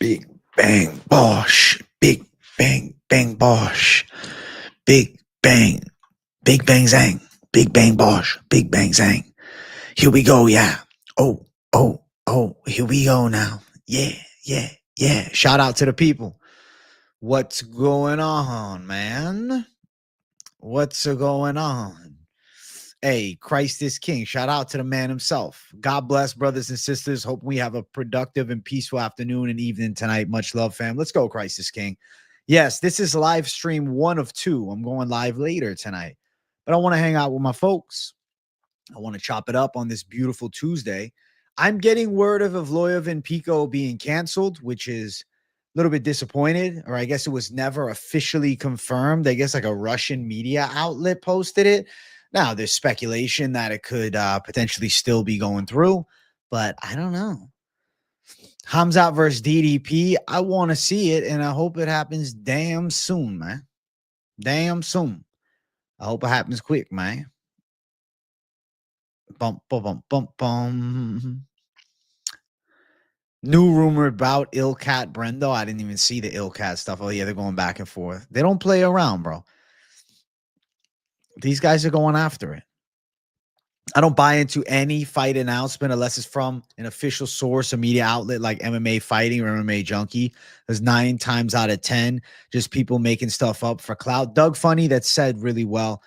Big bang bosh. Big bang bang bosh. Big bang. Big bang zang. Big bang bosh. Big bang zang. Here we go, yeah. Oh, oh, oh, here we go now. Yeah, yeah, yeah. Shout out to the people. What's going on, man? What's going on? Hey, Christ is King. Shout out to the man himself. God bless, brothers and sisters. Hope we have a productive and peaceful afternoon and evening tonight. Much love, fam. Let's go, Christ is King. Yes, this is live stream 1 of 2. I'm going live later tonight, but I want to hang out with my folks. I want to chop it up on this beautiful Tuesday. I'm getting word of Evloev and Pico being canceled, which is a little bit disappointed, or I guess it was never officially confirmed. I guess like a Russian media outlet posted it. Now, there's speculation that it could potentially still be going through, but I don't know. Hamzat versus DDP, I want to see it, and I hope it happens damn soon, man. Damn soon. I hope it happens quick, man. Bum, bum, bum, bum, bum. New rumor about Illcat Brendo. I didn't even see the Illcat stuff. Oh, yeah, they're going back and forth. They don't play around, bro. These guys are going after it. I don't buy into any fight announcement unless it's from an official source, a media outlet like MMA Fighting or MMA Junkie. There's 9 times out of 10 just people making stuff up for clout. Doug Funny that said really well.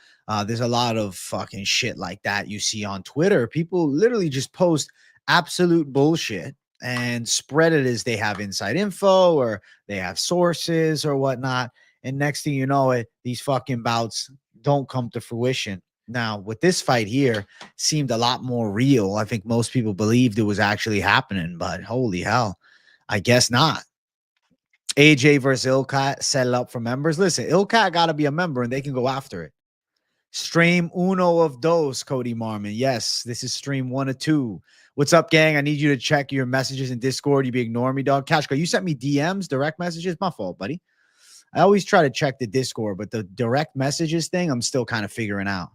There's a lot of fucking shit like that you see on Twitter. People literally just post absolute bullshit and spread it as they have inside info or they have sources or whatnot. And next thing you know it, these fucking bouts don't come to fruition. Now, with this fight here, seemed a lot more real. I think most people believed it was actually happening, but holy hell, I guess not. AJ versus Ilkat set it up for members. Listen, Ilkat got to be a member and they can go after it. Stream uno of dos, Cody Marmon. Yes, this is stream 1 of 2. What's up, gang? I need you to check your messages in Discord. You be ignoring me, dog. Kashka, you sent me DMs, direct messages. My fault, buddy. I always try to check the Discord, but the direct messages thing, I'm still kind of figuring out.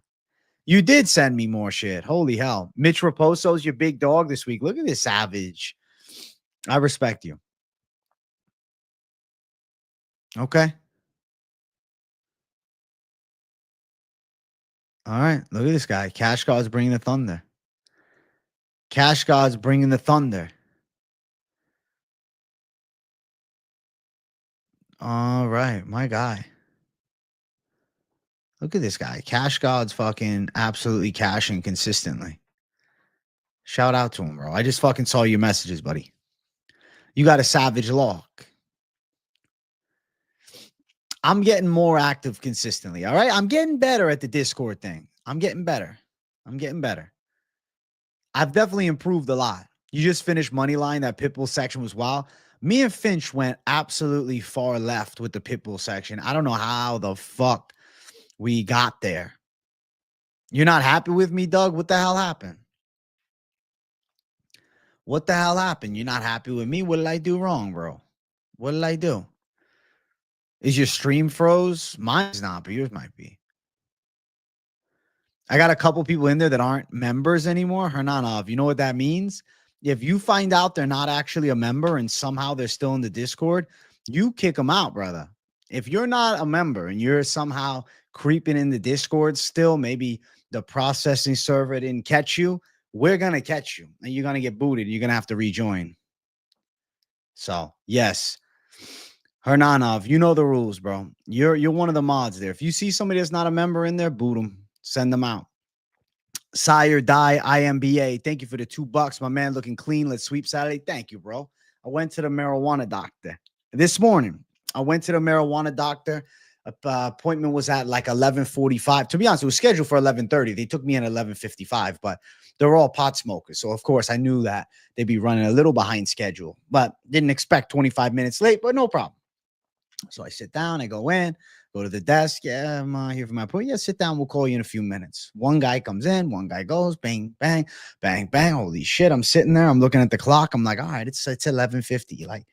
You did send me more shit. Holy hell. Mitch Raposo's your big dog this week. Look at this savage. I respect you. Okay. All right. Look at this guy. Cash God's bringing the thunder. Cash God's bringing the thunder. All right. My guy. Look at this guy. Cash God's fucking absolutely cashing consistently. Shout out to him, bro. I just fucking saw your messages, buddy. You got a savage lock. I'm getting more active consistently. All right. I'm getting better at the Discord thing. I'm getting better. I've definitely improved a lot. You just finished Moneyline. That Pitbull section was wild. Me and Finch went absolutely far left with the Pitbull section. I don't know how the fuck we got there. You're not happy with me, Doug? What the hell happened? What the hell happened? You're not happy with me? What did I do wrong, bro? What did I do? Is your stream froze? Mine's not, but yours might be. I got a couple people in there that aren't members anymore. Hernanov, you know what that means? If you find out they're not actually a member and somehow they're still in the Discord, you kick them out, brother. If you're not a member and you're somehow creeping in the Discord still, maybe the processing server didn't catch you, we're going to catch you and you're going to get booted. You're going to have to rejoin. So, yes. Hernanov, you know the rules, bro. You're one of the mods there. If you see somebody that's not a member in there, boot them. Send them out. Sire Die IMBA. Thank you for the $2. My man looking clean. Let's sweep Saturday. Thank you, bro. I went to the marijuana doctor this morning. Appointment was at like 11:45. To be honest, it was scheduled for 11:30. They took me in at 11:55, but they're all pot smokers. So, of course, I knew that they'd be running a little behind schedule, but didn't expect 25 minutes late, but no problem. So I sit down, I go in, go to the desk. Yeah, I'm here for my appointment. Yeah, sit down. We'll call you in a few minutes. One guy comes in, one guy goes, bang, bang, bang, bang. Holy shit. I'm sitting there. I'm looking at the clock. I'm like, all right, it's 11:50. Like,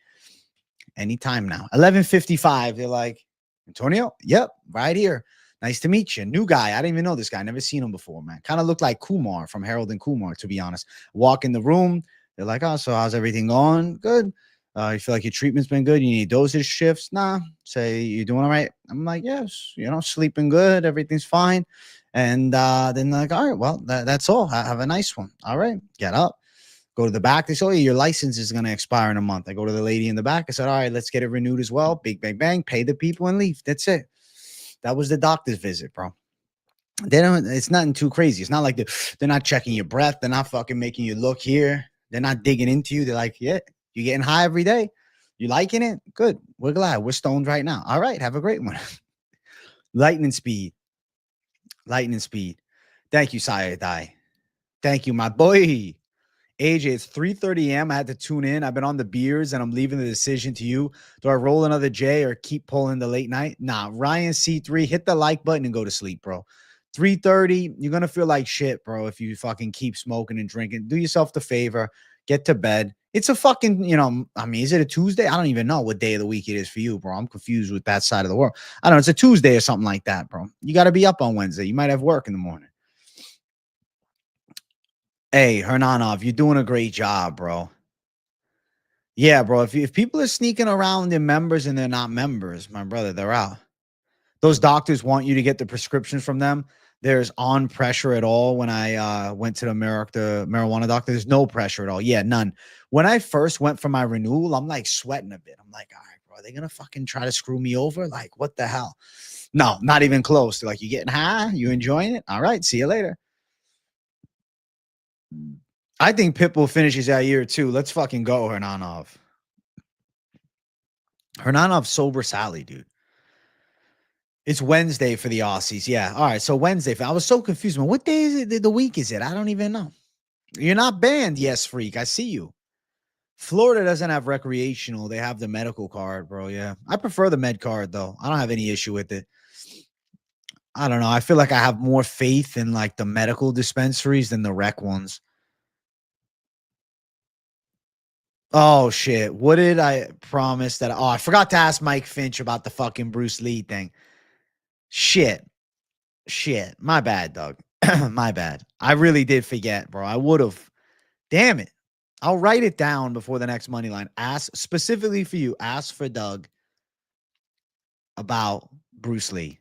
anytime now. 11:55. They're like, Antonio? Yep, right here. Nice to meet you. New guy. I didn't even know this guy. Never seen him before, man. Kind of looked like Kumar from Harold and Kumar, to be honest. Walk in the room. They're like, oh, so how's everything going? Good. You feel like your treatment's been good? You need dosage shifts? Nah. Say, you doing all right? I'm like, yes, sleeping good. Everything's fine. And then they're like, all right, well, that's all. Have a nice one. All right. Get up. Go to the back. They say, oh, yeah, your license is going to expire in a month. I go to the lady in the back. I said, all right, let's get it renewed as well. Big, bang, bang. Pay the people and leave. That's it. That was the doctor's visit, bro. It's nothing too crazy. It's not like they're not checking your breath. They're not fucking making you look here. They're not digging into you. They're like, yeah, you're getting high every day. You liking it? Good. We're glad. We're stoned right now. All right. Have a great one. Lightning speed. Lightning speed. Thank you, Sire Die. Thank you, my boy. AJ, it's 3:30 a.m. I had to tune in. I've been on the beers and I'm leaving the decision to you. Do I roll another J or keep pulling the late night? Nah, Ryan C3, hit the like button and go to sleep, bro. 3:30, you're going to feel like shit, bro, if you fucking keep smoking and drinking. Do yourself the favor. Get to bed. It's a fucking, is it a Tuesday? I don't even know what day of the week it is for you, bro. I'm confused with that side of the world. I don't know. It's a Tuesday or something like that, bro. You got to be up on Wednesday. You might have work in the morning. Hey, Hernanov, you're doing a great job, bro. Yeah, bro. If people are sneaking around in members and they're not members, my brother, they're out. Those doctors want you to get the prescriptions from them. There's on pressure at all when I went to the marijuana doctor. There's no pressure at all. Yeah, none. When I first went for my renewal, I'm like sweating a bit. I'm like, all right, bro, are they gonna fucking try to screw me over? Like, what the hell? No, not even close. They're like, you getting high? You enjoying it? All right, see you later. I think Pitbull finishes that year too. Let's fucking go, Hernanov. Hernanov sober Sally, dude. It's Wednesday for the Aussies. Yeah. All right. So Wednesday. I was so confused, man. What day is it? The week is it? I don't even know. You're not banned. Yes, freak. I see you. Florida doesn't have recreational. They have the medical card, bro. Yeah. I prefer the med card, though. I don't have any issue with it. I don't know. I feel like I have more faith in like the medical dispensaries than the rec ones. Oh, shit. What did I promise that? Oh, I forgot to ask Mike Finch about the fucking Bruce Lee thing. Shit. My bad, Doug. My bad. I really did forget, bro. I would have. Damn it. I'll write it down before the next money line. Ask specifically for you. Ask for Doug about Bruce Lee.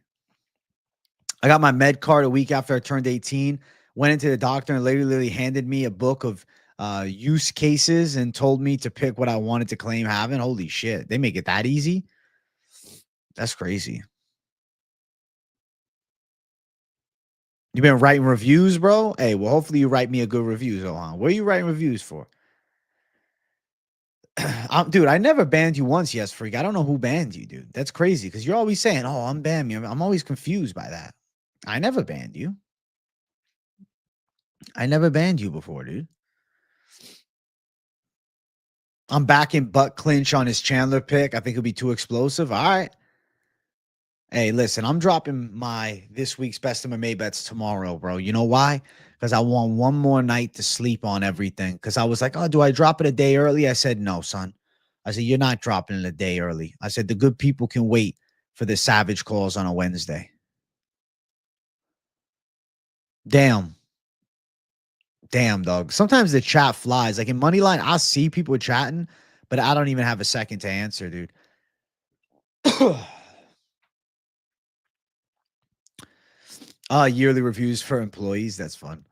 I got my med card a week after I turned 18. Went into the doctor and literally handed me a book of use cases and told me to pick what I wanted to claim having. Holy shit. They make it that easy? That's crazy. You've been writing reviews, bro? Hey, well, hopefully you write me a good review, Zohan. What are you writing reviews for? Dude, I never banned you once, yes, freak. I don't know who banned you, dude. That's crazy because you're always saying, oh, I'm banned me. I'm always confused by that. I never banned you. I never banned you before, dude. I'm back in butt clinch on his Chandler pick. I think it'll be too explosive. All right. Hey, listen, I'm dropping my this week's best MMA bets tomorrow, bro. You know why? Because I want one more night to sleep on everything. Because I was like, oh, do I drop it a day early? I said, no, son. I said, you're not dropping it a day early. I said, the good people can wait for the savage calls on a Wednesday. Damn. Damn, dog. Sometimes the chat flies. Like in Moneyline, I see people chatting, but I don't even have a second to answer, dude. Yearly reviews for employees. That's fun.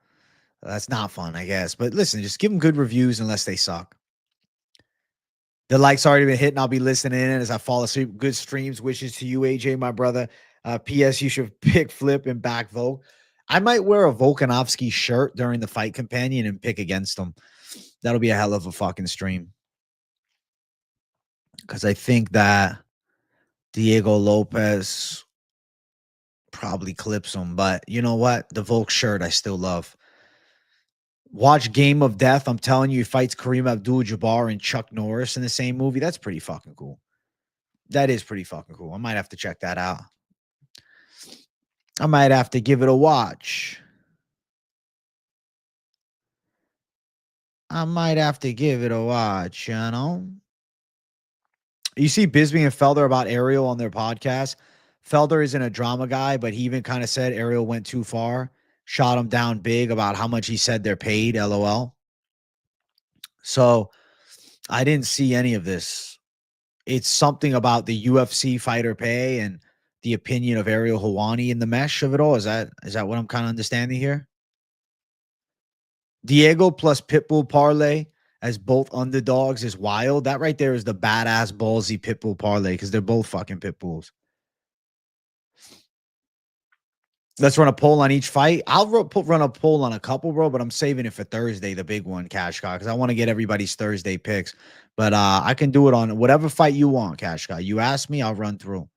That's not fun, I guess. But listen, just give them good reviews unless they suck. The likes already been hitting. I'll be listening in as I fall asleep. Good streams. Wishes to you, AJ, my brother. P.S. You should pick Flip and back Volk. I might wear a Volkanovski shirt during the fight companion and pick against him. That'll be a hell of a fucking stream. Because I think that Diego Lopez probably clips him. But you know what? The Volk shirt I still love. Watch Game of Death. I'm telling you, he fights Kareem Abdul-Jabbar and Chuck Norris in the same movie. That's pretty fucking cool. That is pretty fucking cool. I might have to check that out. I might have to give it a watch. I might have to give it a watch, you know? You see Bisbee and Felder about Ariel on their podcast. Felder isn't a drama guy, but he even kind of said Ariel went too far, shot him down big about how much he said they're paid, LOL. So I didn't see any of this. It's something about the UFC fighter pay and the opinion of Ariel Helwani in the mesh of it all. Is that what I'm kind of understanding here? Diego plus Pitbull parlay as both underdogs is wild. That right there is the badass ballsy Pitbull parlay because they're both fucking Pitbulls. Let's run a poll on each fight. I'll run a poll on a couple, bro, but I'm saving it for Thursday, the big one, Cash Cow, because I want to get everybody's Thursday picks. But I can do it on whatever fight you want, Cash Cow. You ask me, I'll run through.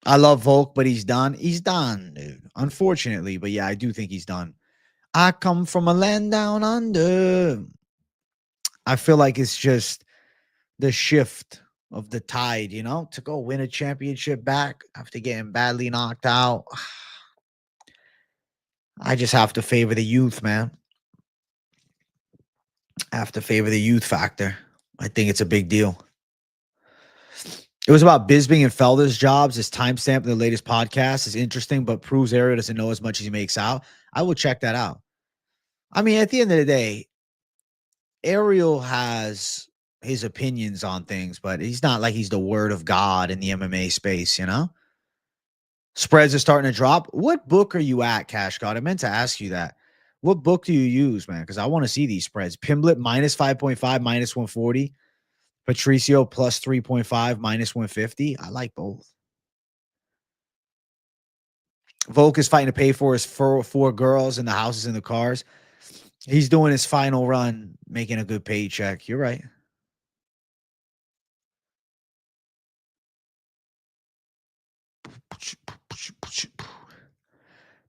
I love Volk, but he's done. He's done, dude. Unfortunately, but yeah, I do think he's done. I come from a land down under. I feel like it's just the shift of the tide, to go win a championship back after getting badly knocked out. I just have to favor the youth, man. I have to favor the youth factor. I think it's a big deal. It was about Bisping and Felder's jobs. His timestamp in the latest podcast is interesting, but proves Ariel doesn't know as much as he makes out. I will check that out. I mean, at the end of the day, Ariel has his opinions on things, but he's not like he's the word of God in the MMA space, Spreads are starting to drop. What book are you at, Cash God? I meant to ask you that. What book do you use, man? Because I want to see these spreads. Pimblett minus 5.5, minus 140. Patricio plus 3.5, minus 150. I like both. Volk is fighting to pay for his four girls and the houses and the cars. He's doing his final run, making a good paycheck. You're right.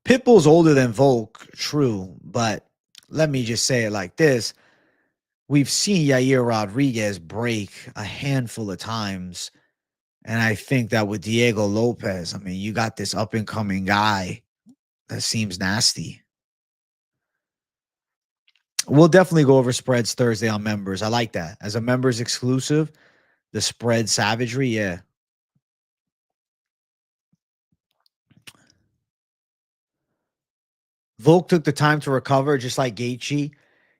Pitbull's older than Volk, true, but let me just say it like this. We've seen Yair Rodriguez break a handful of times, and I think that with Diego Lopez, I mean, you got this up-and-coming guy that seems nasty. We'll definitely go over spreads Thursday on members. I like that. As a members exclusive, the spread savagery, yeah. Volk took the time to recover, just like Gaethje.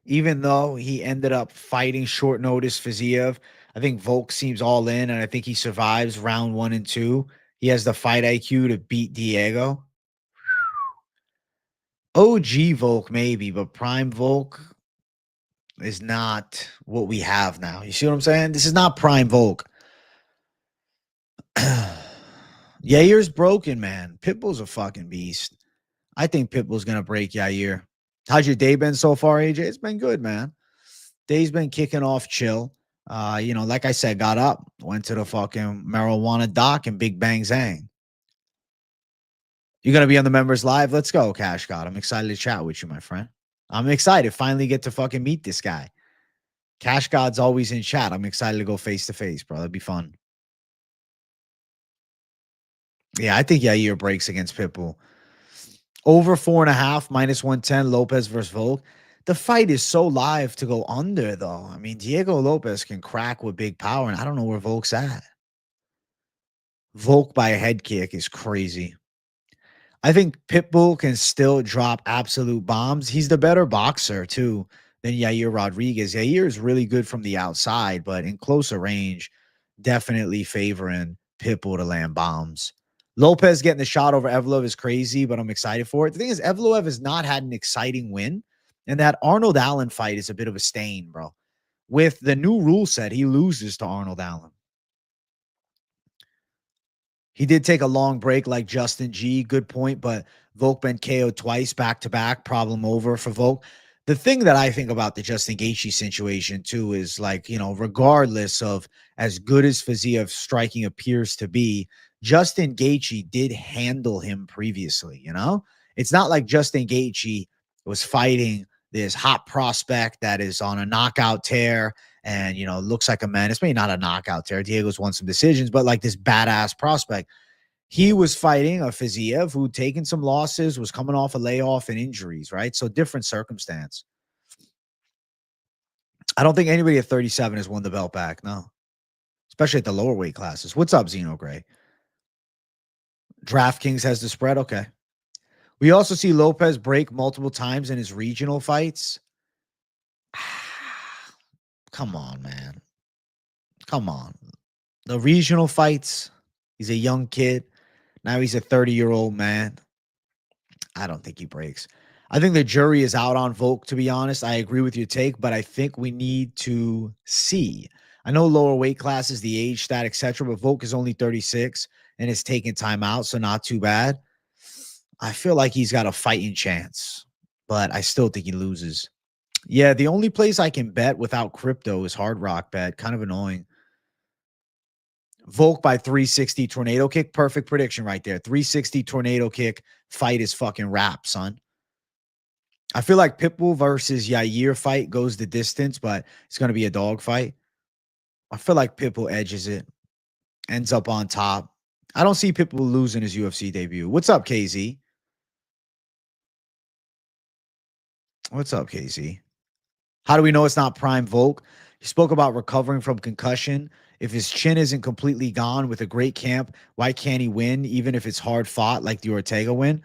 Even though he ended up fighting short notice Fiziev, I think Volk seems all in, and I think he survives round 1 and 2. He has the fight IQ to beat Diego. OG Volk, maybe, but Prime Volk is not what we have now. You see what I'm saying? This is not Prime Volk. Yair's broken, man. Pitbull's a fucking beast. I think Pitbull's going to break Yair. How's your day been so far, AJ? It's been good, man. Day's been kicking off chill. Like I said, got up, went to the fucking marijuana dock and big bang zang. You're going to be on the members live? Let's go, Cash God. I'm excited to chat with you, my friend. I'm excited. Finally get to fucking meet this guy. Cash God's always in chat. I'm excited to go face to face, bro. That'd be fun. Yeah, I think Yair breaks against Pitbull. Over 4.5, minus 110, Lopez versus Volk. The fight is so live to go under, though. I mean, Diego Lopez can crack with big power, and I don't know where Volk's at. Volk by a head kick is crazy. I think Pitbull can still drop absolute bombs. He's the better boxer, too, than Yair Rodriguez. Yair is really good from the outside, but in closer range, definitely favoring Pitbull to land bombs. Lopez getting the shot over Evloev is crazy, but I'm excited for it. The thing is, Evloev has not had an exciting win, and that Arnold Allen fight is a bit of a stain, bro. With the new rule set, he loses to Arnold Allen. He did take a long break like Justin G. Good point, but Volk been KO'd twice back-to-back. Problem over for Volk. The thing that I think about the Justin Gaethje situation, too, is like, regardless of as good as Fiziev striking appears to be, Justin Gaethje did handle him previously, It's not like Justin Gaethje was fighting this hot prospect that is on a knockout tear and, looks like a menace. Maybe not a knockout tear. Diego's won some decisions, but like this badass prospect. He was fighting a Fiziev who'd taken some losses, was coming off a layoff and injuries, right? So different circumstance. I don't think anybody at 37 has won the belt back, no. Especially at the lower weight classes. What's up, Zeno Gray? DraftKings has the spread? Okay. We also see Lopez break multiple times in his regional fights. Come on, man. Come on. The regional fights, he's a young kid. Now he's a 30-year-old man. I don't think he breaks. I think the jury is out on Volk, to be honest. I agree with your take, but I think we need to see. I know lower weight classes, the age stat, etc., but Volk is only 36 and is taking time out, so not too bad. I feel like he's got a fighting chance, but I still think he loses. Yeah, the only place I can bet without crypto is Hard Rock Bet. Kind of annoying. Volk by 360 tornado kick. Perfect prediction right there. 360 tornado kick. Fight is fucking wrap, son. I feel like Pitbull versus Yair fight goes the distance, but it's going to be a dog fight. I feel like Pitbull edges it, ends up on top. I don't see Pitbull losing his UFC debut. What's up, KZ? What's up, KZ? How do we know it's not prime Volk? He spoke about recovering from concussion. If his chin isn't completely gone with a great camp, why can't he win, even if it's hard fought like the Ortega win?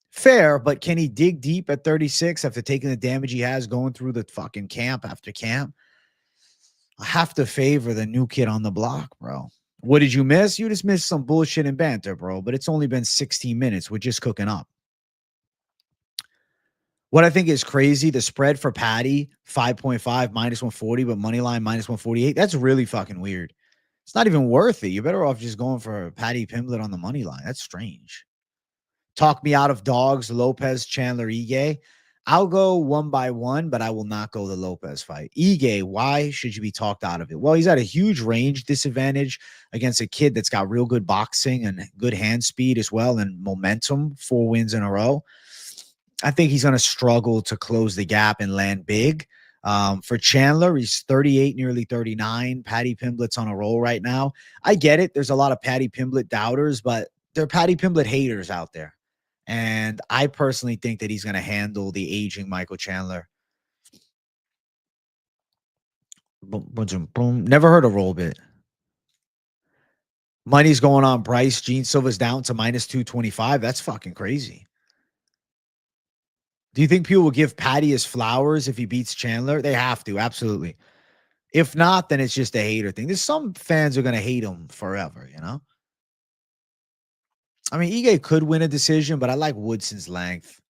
Fair, but can he dig deep at 36 after taking the damage he has going through the fucking camp after camp? I have to favor the new kid on the block, bro. What did you miss? You just missed some bullshit and banter, bro. But it's only been 16 minutes. We're just cooking up. What I think is crazy, the spread for Patty, 5.5 minus 140, but Moneyline minus 148. That's really fucking weird. It's not even worth it. You're better off just going for Patty Pimblett on the money line. That's strange. Talk me out of dogs, Lopez, Chandler, Ige. I'll go one by one, but I will not go the Lopez fight. Ige, why should you be talked out of it? Well, he's at a huge range disadvantage against a kid that's got real good boxing and good hand speed as well and momentum, 4 wins in a row. I think he's going to struggle to close the gap and land big. For Chandler, he's 38, nearly 39. Patty Pimblett's on a roll right now. I get it. There's a lot of Patty Pimblett doubters, but there are Patty Pimblett haters out there. And I personally think that he's going to handle the aging Michael Chandler. Boom, boom, boom. Never heard a roll bit. Money's going on Bryce. Gene Silva's down to minus 225. That's fucking crazy. Do you think people will give Patty his flowers if he beats Chandler? They have to, absolutely. If not, then it's just a hater thing. There's some fans who are going to hate him forever, you know? I mean, Ige could win a decision, but I like Woodson's length.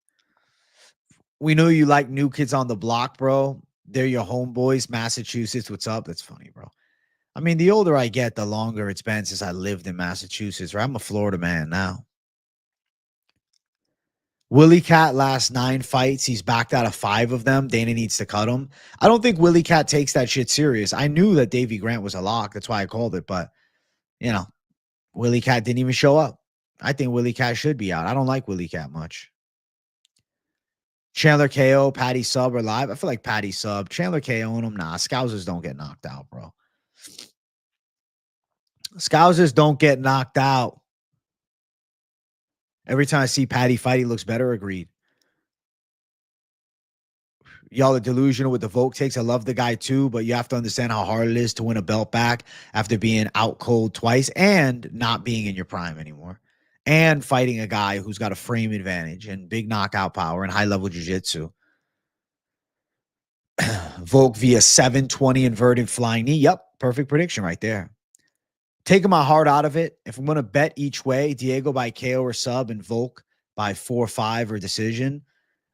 We know you like new kids on the block, bro. They're your homeboys, Massachusetts. What's up? That's funny, bro. I mean, the older I get, the longer it's been since I lived in Massachusetts, right? I'm a Florida man now. Willie Cat last 9 fights. He's backed out of 5 of them. Dana needs to cut him. I don't think Willie Cat takes that shit serious. I knew that Davey Grant was a lock. That's why I called it. But, you know, Willie Cat didn't even show up. I think Willie Cat should be out. I don't like Willie Cat much. Chandler KO, Patty sub or live. I feel like Patty sub. Chandler KO on him. Nah, Scousers don't get knocked out, bro. Scousers don't get knocked out. Every time I see Patty fight, he looks better. Agreed. Y'all are delusional with the Volk takes. I love the guy too, but you have to understand how hard it is to win a belt back after being out cold twice and not being in your prime anymore. And fighting a guy who's got a frame advantage and big knockout power and high level jiu-jitsu. Volk via 720 inverted flying knee. Yep, perfect prediction right there. Taking my heart out of it. If I'm going to bet each way, Diego by KO or sub and Volk by 4-5 or decision,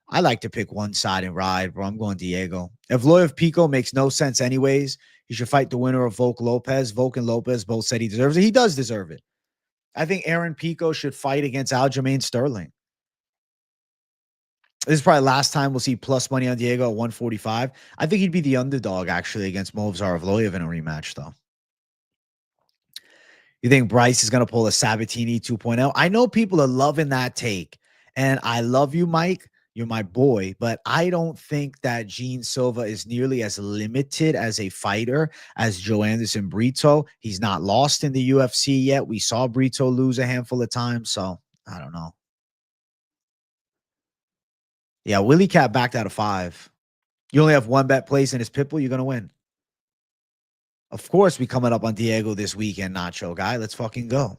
I like to pick one side and ride, bro. I'm going Diego. Evloev Pico makes no sense anyways. He should fight the winner of Volk Lopez. Volk and Lopez both said he deserves it. He does deserve it. I think Aaron Pico should fight against Aljamain Sterling. This is probably last time we'll see plus money on Diego at 145. I think he'd be the underdog, actually, against Movsar Evloev in a rematch, though. You think Bryce is going to pull a Sabatini 2.0? I know people are loving that take. And I love you, Mike. You're my boy. But I don't think that Gene Silva is nearly as limited as a fighter as Joe Anderson Brito. He's not lost in the UFC yet. We saw Brito lose a handful of times. So, I don't know. Yeah, Willie Cat backed out of 5. You only have one bet place in his Pitbull, you're going to win. Of course, we coming up on Diego this weekend, Nacho guy. Let's fucking go.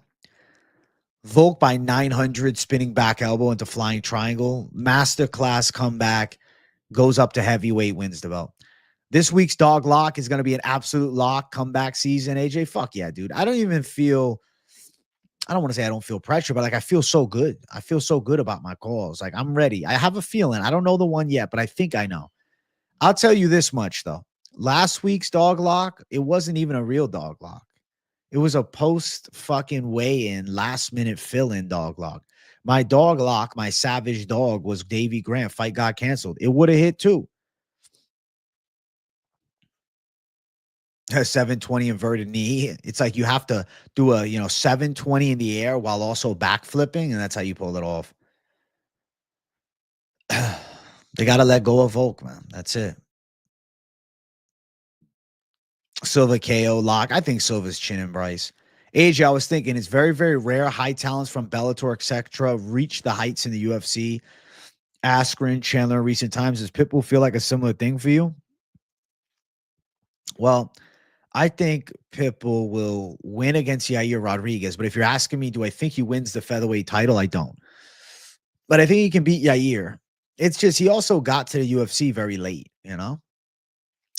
Volk by 900, spinning back elbow into flying triangle. Masterclass comeback, goes up to heavyweight, wins the belt. This week's dog lock is going to be an absolute lock comeback season, AJ. Fuck yeah, dude. I don't want to say I don't feel pressure, but like I feel so good. I feel so good about my calls. Like I'm ready. I have a feeling. I don't know the one yet, but I think I know. I'll tell you this much though. Last week's dog lock, it wasn't even a real dog lock. It was a post fucking weigh-in, last minute fill-in dog lock. My dog lock, my savage dog was Davey Grant. Fight got canceled. It would have hit too. A 720 inverted knee. It's like you have to do a 720 in the air while also back flipping, and that's how you pull it off. They got to let go of Volk, man. That's it. Silva KO lock. I think Silva's chin and Bryce. AJ, I was thinking it's very, very rare high talents from Bellator, etc., reach the heights in the UFC. Askren, Chandler in recent times. Does Pitbull feel like a similar thing for you? Well, I think Pitbull will win against Yair Rodriguez. But if you're asking me, do I think he wins the featherweight title? I don't. But I think he can beat Yair. It's just he also got to the UFC very late, you know?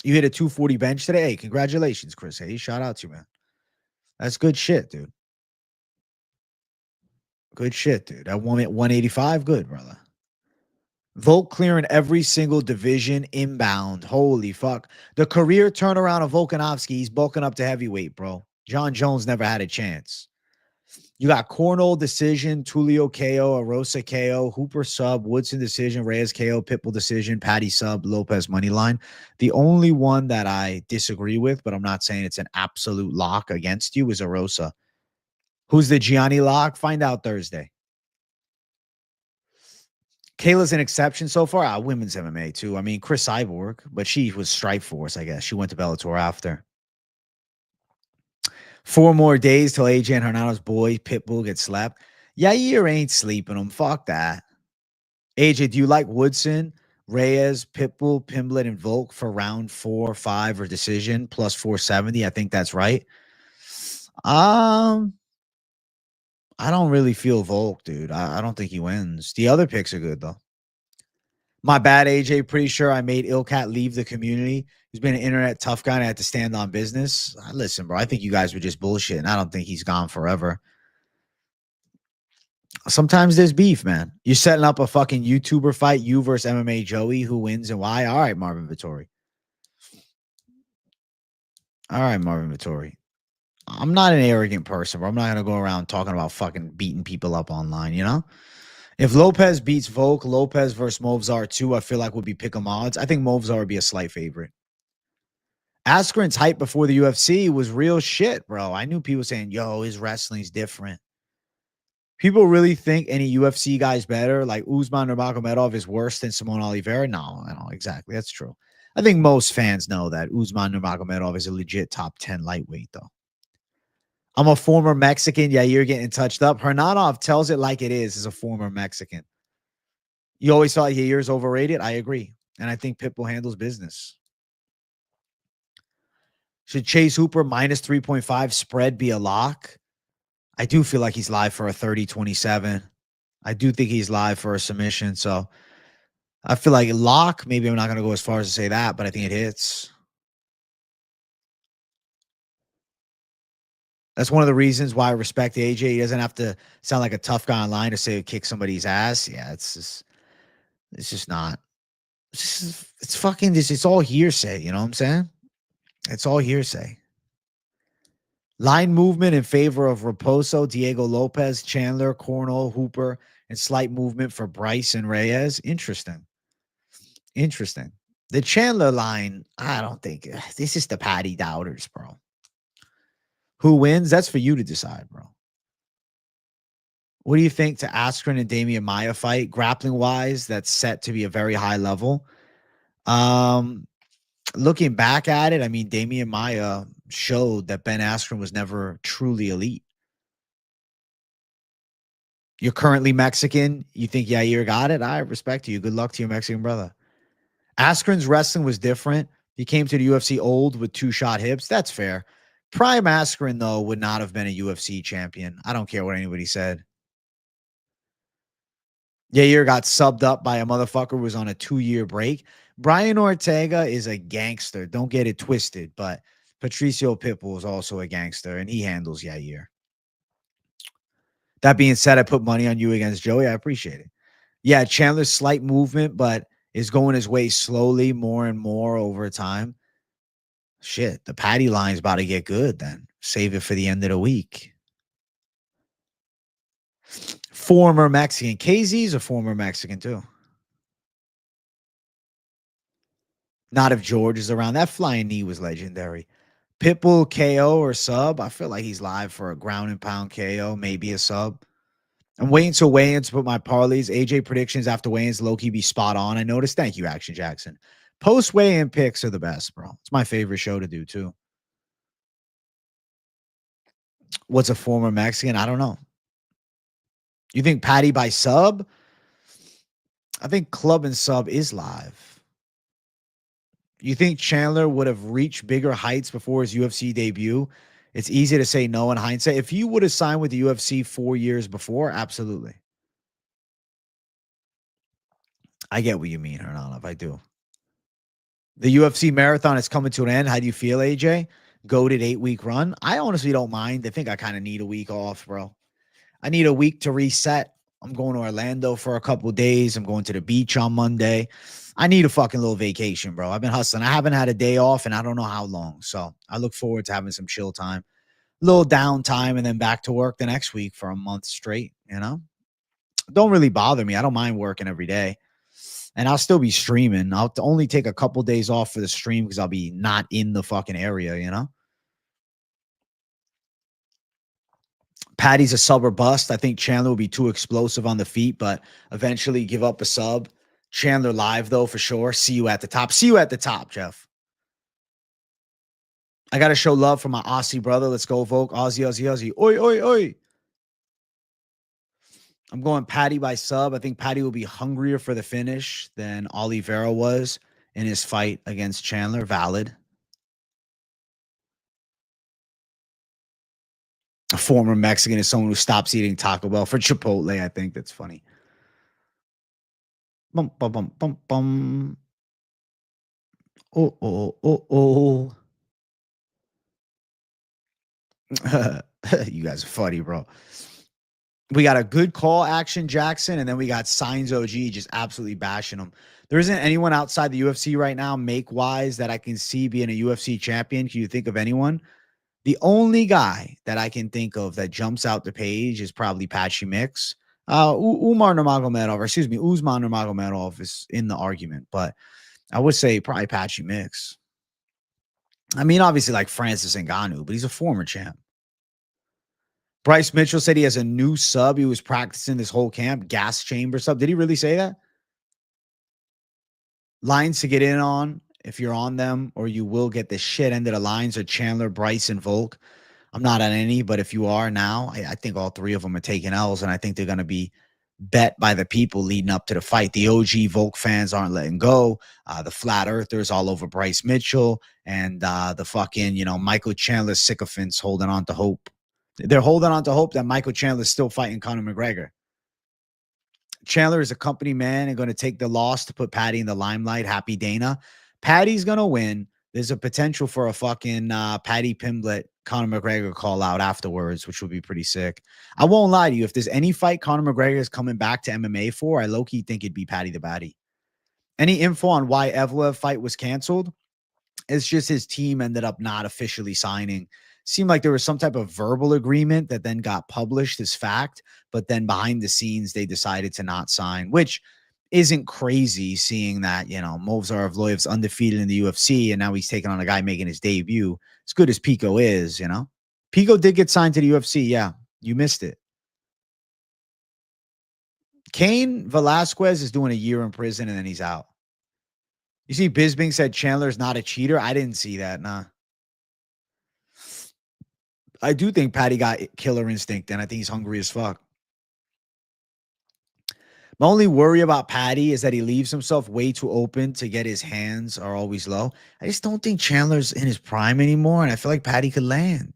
You hit a 240 bench today. Hey, congratulations, Chris. Hey, shout out to you, man. That's good shit, dude. Good shit, dude. That one at 185, good, brother. Volk clearing every single division inbound. Holy fuck. The career turnaround of Volkanovski, he's bulking up to heavyweight, bro. John Jones never had a chance. You got Cornell decision, Tulio KO, Arosa KO, Hooper sub, Woodson decision, Reyes KO, Pitbull decision, Patty sub, Lopez money line. The only one that I disagree with, but I'm not saying it's an absolute lock against you, is Arosa. Who's the Gianni lock? Find out Thursday. Kayla's an exception so far. Women's MMA too. I mean, Chris Cyborg, but she was Strikeforce, I guess. She went to Bellator after. 4 more days till AJ and Hernano's boy Pitbull gets slapped. Yair ain't sleeping him. Fuck that. AJ, do you like Woodson, Reyes, Pitbull, Pimblett, and Volk for round 4, 5, or decision plus 470? I think that's right. I don't really feel Volk, dude. I don't think he wins. The other picks are good though. My bad, AJ. Pretty sure I made Ilcat leave the community. He's been an internet tough guy and I had to stand on business. Listen, bro, I think you guys were just bullshitting. I don't think he's gone forever. Sometimes there's beef, man. You're setting up a fucking YouTuber fight, you versus MMA Joey. Who wins and why? All right, Marvin Vittori. All right, Marvin Vittori. I'm not an arrogant person, bro. I'm not going to go around talking about fucking beating people up online, you know? If Lopez beats Volk, Lopez versus Movzar 2, I feel like would be pick 'em odds. I think Movzar would be a slight favorite. Askren's hype before the UFC was real shit, bro. I knew people saying, yo, his wrestling's different. People really think any UFC guy's better. Like Usman Nurmagomedov is worse than Simone Oliveira. No, exactly. That's true. I think most fans know that Usman Nurmagomedov is a legit top 10 lightweight, though. I'm a former Mexican. Yeah, you're getting touched up. Hernanov tells it like it is as a former Mexican. You always thought Yair's overrated. I agree. And I think Pitbull handles business. Should Chase Hooper minus 3.5 spread be a lock? I do feel like he's live for a 30-27. I do think he's live for a submission. So I feel like lock. Maybe I'm not going to go as far as to say that, but I think it hits. That's one of the reasons why I respect AJ. He doesn't have to sound like a tough guy online to say kick somebody's ass. Yeah, it's just not. It's fucking just, it's all hearsay. You know what I'm saying? It's all hearsay. Line movement in favor of Raposo, Diego Lopez, Chandler, Cornell, Hooper, and slight movement for Bryce and Reyes. Interesting. The Chandler line, I don't think this is the Patty doubters, bro. Who wins? That's for you to decide, bro. What do you think to Askren and Damian Maia fight? Grappling wise, that's set to be a very high level. Looking back at it, I mean, Damian Maia showed that Ben Askren was never truly elite. You're currently Mexican. You think Yair got it? I respect you. Good luck to your Mexican brother. Askren's wrestling was different. He came to the UFC old with 2-shot hips. That's fair. Prime Askren, though, would not have been a UFC champion. I don't care what anybody said. Yair got subbed up by a motherfucker who was on a 2-year break. Brian Ortega is a gangster. Don't get it twisted, but Patricio Pitbull is also a gangster, and he handles Yair. That being said, I put money on you against Joey. I appreciate it. Yeah, Chandler's slight movement, but is going his way slowly, more and more over time. Shit, the Patty line's about to get good then. Save it for the end of the week. Former Mexican. KZ's a former Mexican too. Not if George is around. That flying knee was legendary. Pitbull KO or sub. I feel like he's live for a ground and pound KO, maybe a sub. I'm waiting till weigh-ins to put my parlays. AJ predictions after weigh-ins low-key be spot on. I noticed. Thank you, Action Jackson. Post weigh-in picks are the best, bro. It's my favorite show to do too. What's a former Mexican? I don't know. You think Patty by sub? I think Club and Sub is live. You think Chandler would have reached bigger heights before his UFC debut? It's easy to say no in hindsight. If you would have signed with the UFC 4 years before, absolutely. I get what you mean, Hernan, if I do. The UFC marathon is coming to an end. How do you feel, AJ? Goated 8-week run. I honestly don't mind. I think I kind of need a week off, bro. I need a week to reset. I'm going to Orlando for a couple of days. I'm going to the beach on Monday. I need a fucking little vacation, bro. I've been hustling. I haven't had a day off and I don't know how long. So I look forward to having some chill time, little downtime, and then back to work the next week for a month straight, you know? Don't really bother me. I don't mind working every day. And I'll still be streaming. I'll only take a couple days off for the stream because I'll be not in the fucking area, you know? Patty's a sub or bust. I think Chandler will be too explosive on the feet, but eventually give up a sub. Chandler live, though, for sure. See you at the top. See you at the top, Jeff. I got to show love for my Aussie brother. Let's go, Volk. Aussie, Aussie, Aussie. Oi, oi, oi. I'm going Patty by sub. I think Patty will be hungrier for the finish than Oliveira was in his fight against Chandler. Valid. A former Mexican is someone who stops eating Taco Bell for Chipotle. I think that's funny. Bum, bum, bum, bum, bum. Oh, oh, oh, oh. You guys are funny, bro. We got a good call, Action Jackson, and then we got Signs OG just absolutely bashing them. There isn't anyone outside the UFC right now, make-wise, that I can see being a UFC champion. Can you think of anyone? The only guy that I can think of that jumps out the page is probably Patchy Mix. Umar Nurmagomedov, or excuse me, Usman Nurmagomedov is in the argument, but I would say probably Patchy Mix. I mean, obviously like Francis Ngannou, but he's a former champ. Bryce Mitchell said he has a new sub. He was practicing this whole camp, gas chamber sub. Did he really say that? Lines to get in on if you're on them, or you will get the shit end of the lines are Chandler, Bryce, and Volk. I'm not on any, but if you are now, I think all three of them are taking L's, and I think they're going to be bet by the people leading up to the fight. The OG Volk fans aren't letting go. The flat earthers all over Bryce Mitchell, and the fucking, Michael Chandler sycophants holding on to hope. They're holding on to hope that Michael Chandler's still fighting Conor McGregor. Chandler is a company man and going to take the loss to put Patty in the limelight. Happy Dana. Patty's going to win. There's a potential for a fucking Patty Pimblett, Conor McGregor call out afterwards, which would be pretty sick. I won't lie to you. If there's any fight Conor McGregor is coming back to MMA for, I low-key think it'd be Patty the Batty. Any info on why Evloev fight was canceled? It's just his team ended up not officially signing. Seemed like there was some type of verbal agreement that then got published as fact, but then behind the scenes, they decided to not sign, which isn't crazy seeing that, Movsar Evloev's undefeated in the UFC, and now he's taking on a guy making his debut. As good as Pico is, Pico did get signed to the UFC. Yeah, you missed it. Cain Velasquez is doing a year in prison, and then he's out. You see, Bisping said Chandler's not a cheater. I didn't see that, nah. I do think Patty got killer instinct, and I think he's hungry as fuck. My only worry about Patty is that he leaves himself way too open to get his hands are always low. I just don't think Chandler's in his prime anymore, and I feel like Patty could land.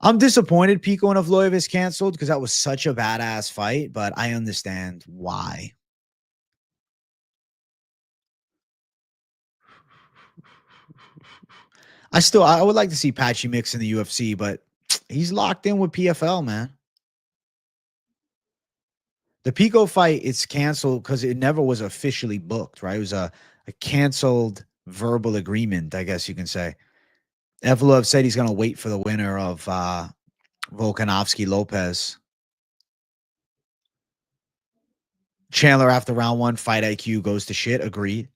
I'm disappointed Pico and Evloev is canceled because that was such a badass fight, but I understand why. I would like to see Patchy Mix in the UFC, but he's locked in with PFL, man. The Pico fight, it's canceled because it never was officially booked, right? It was a canceled verbal agreement, I guess you can say. Evloev said he's going to wait for the winner of Volkanovski Lopez. Chandler after round one, fight IQ goes to shit. Agreed.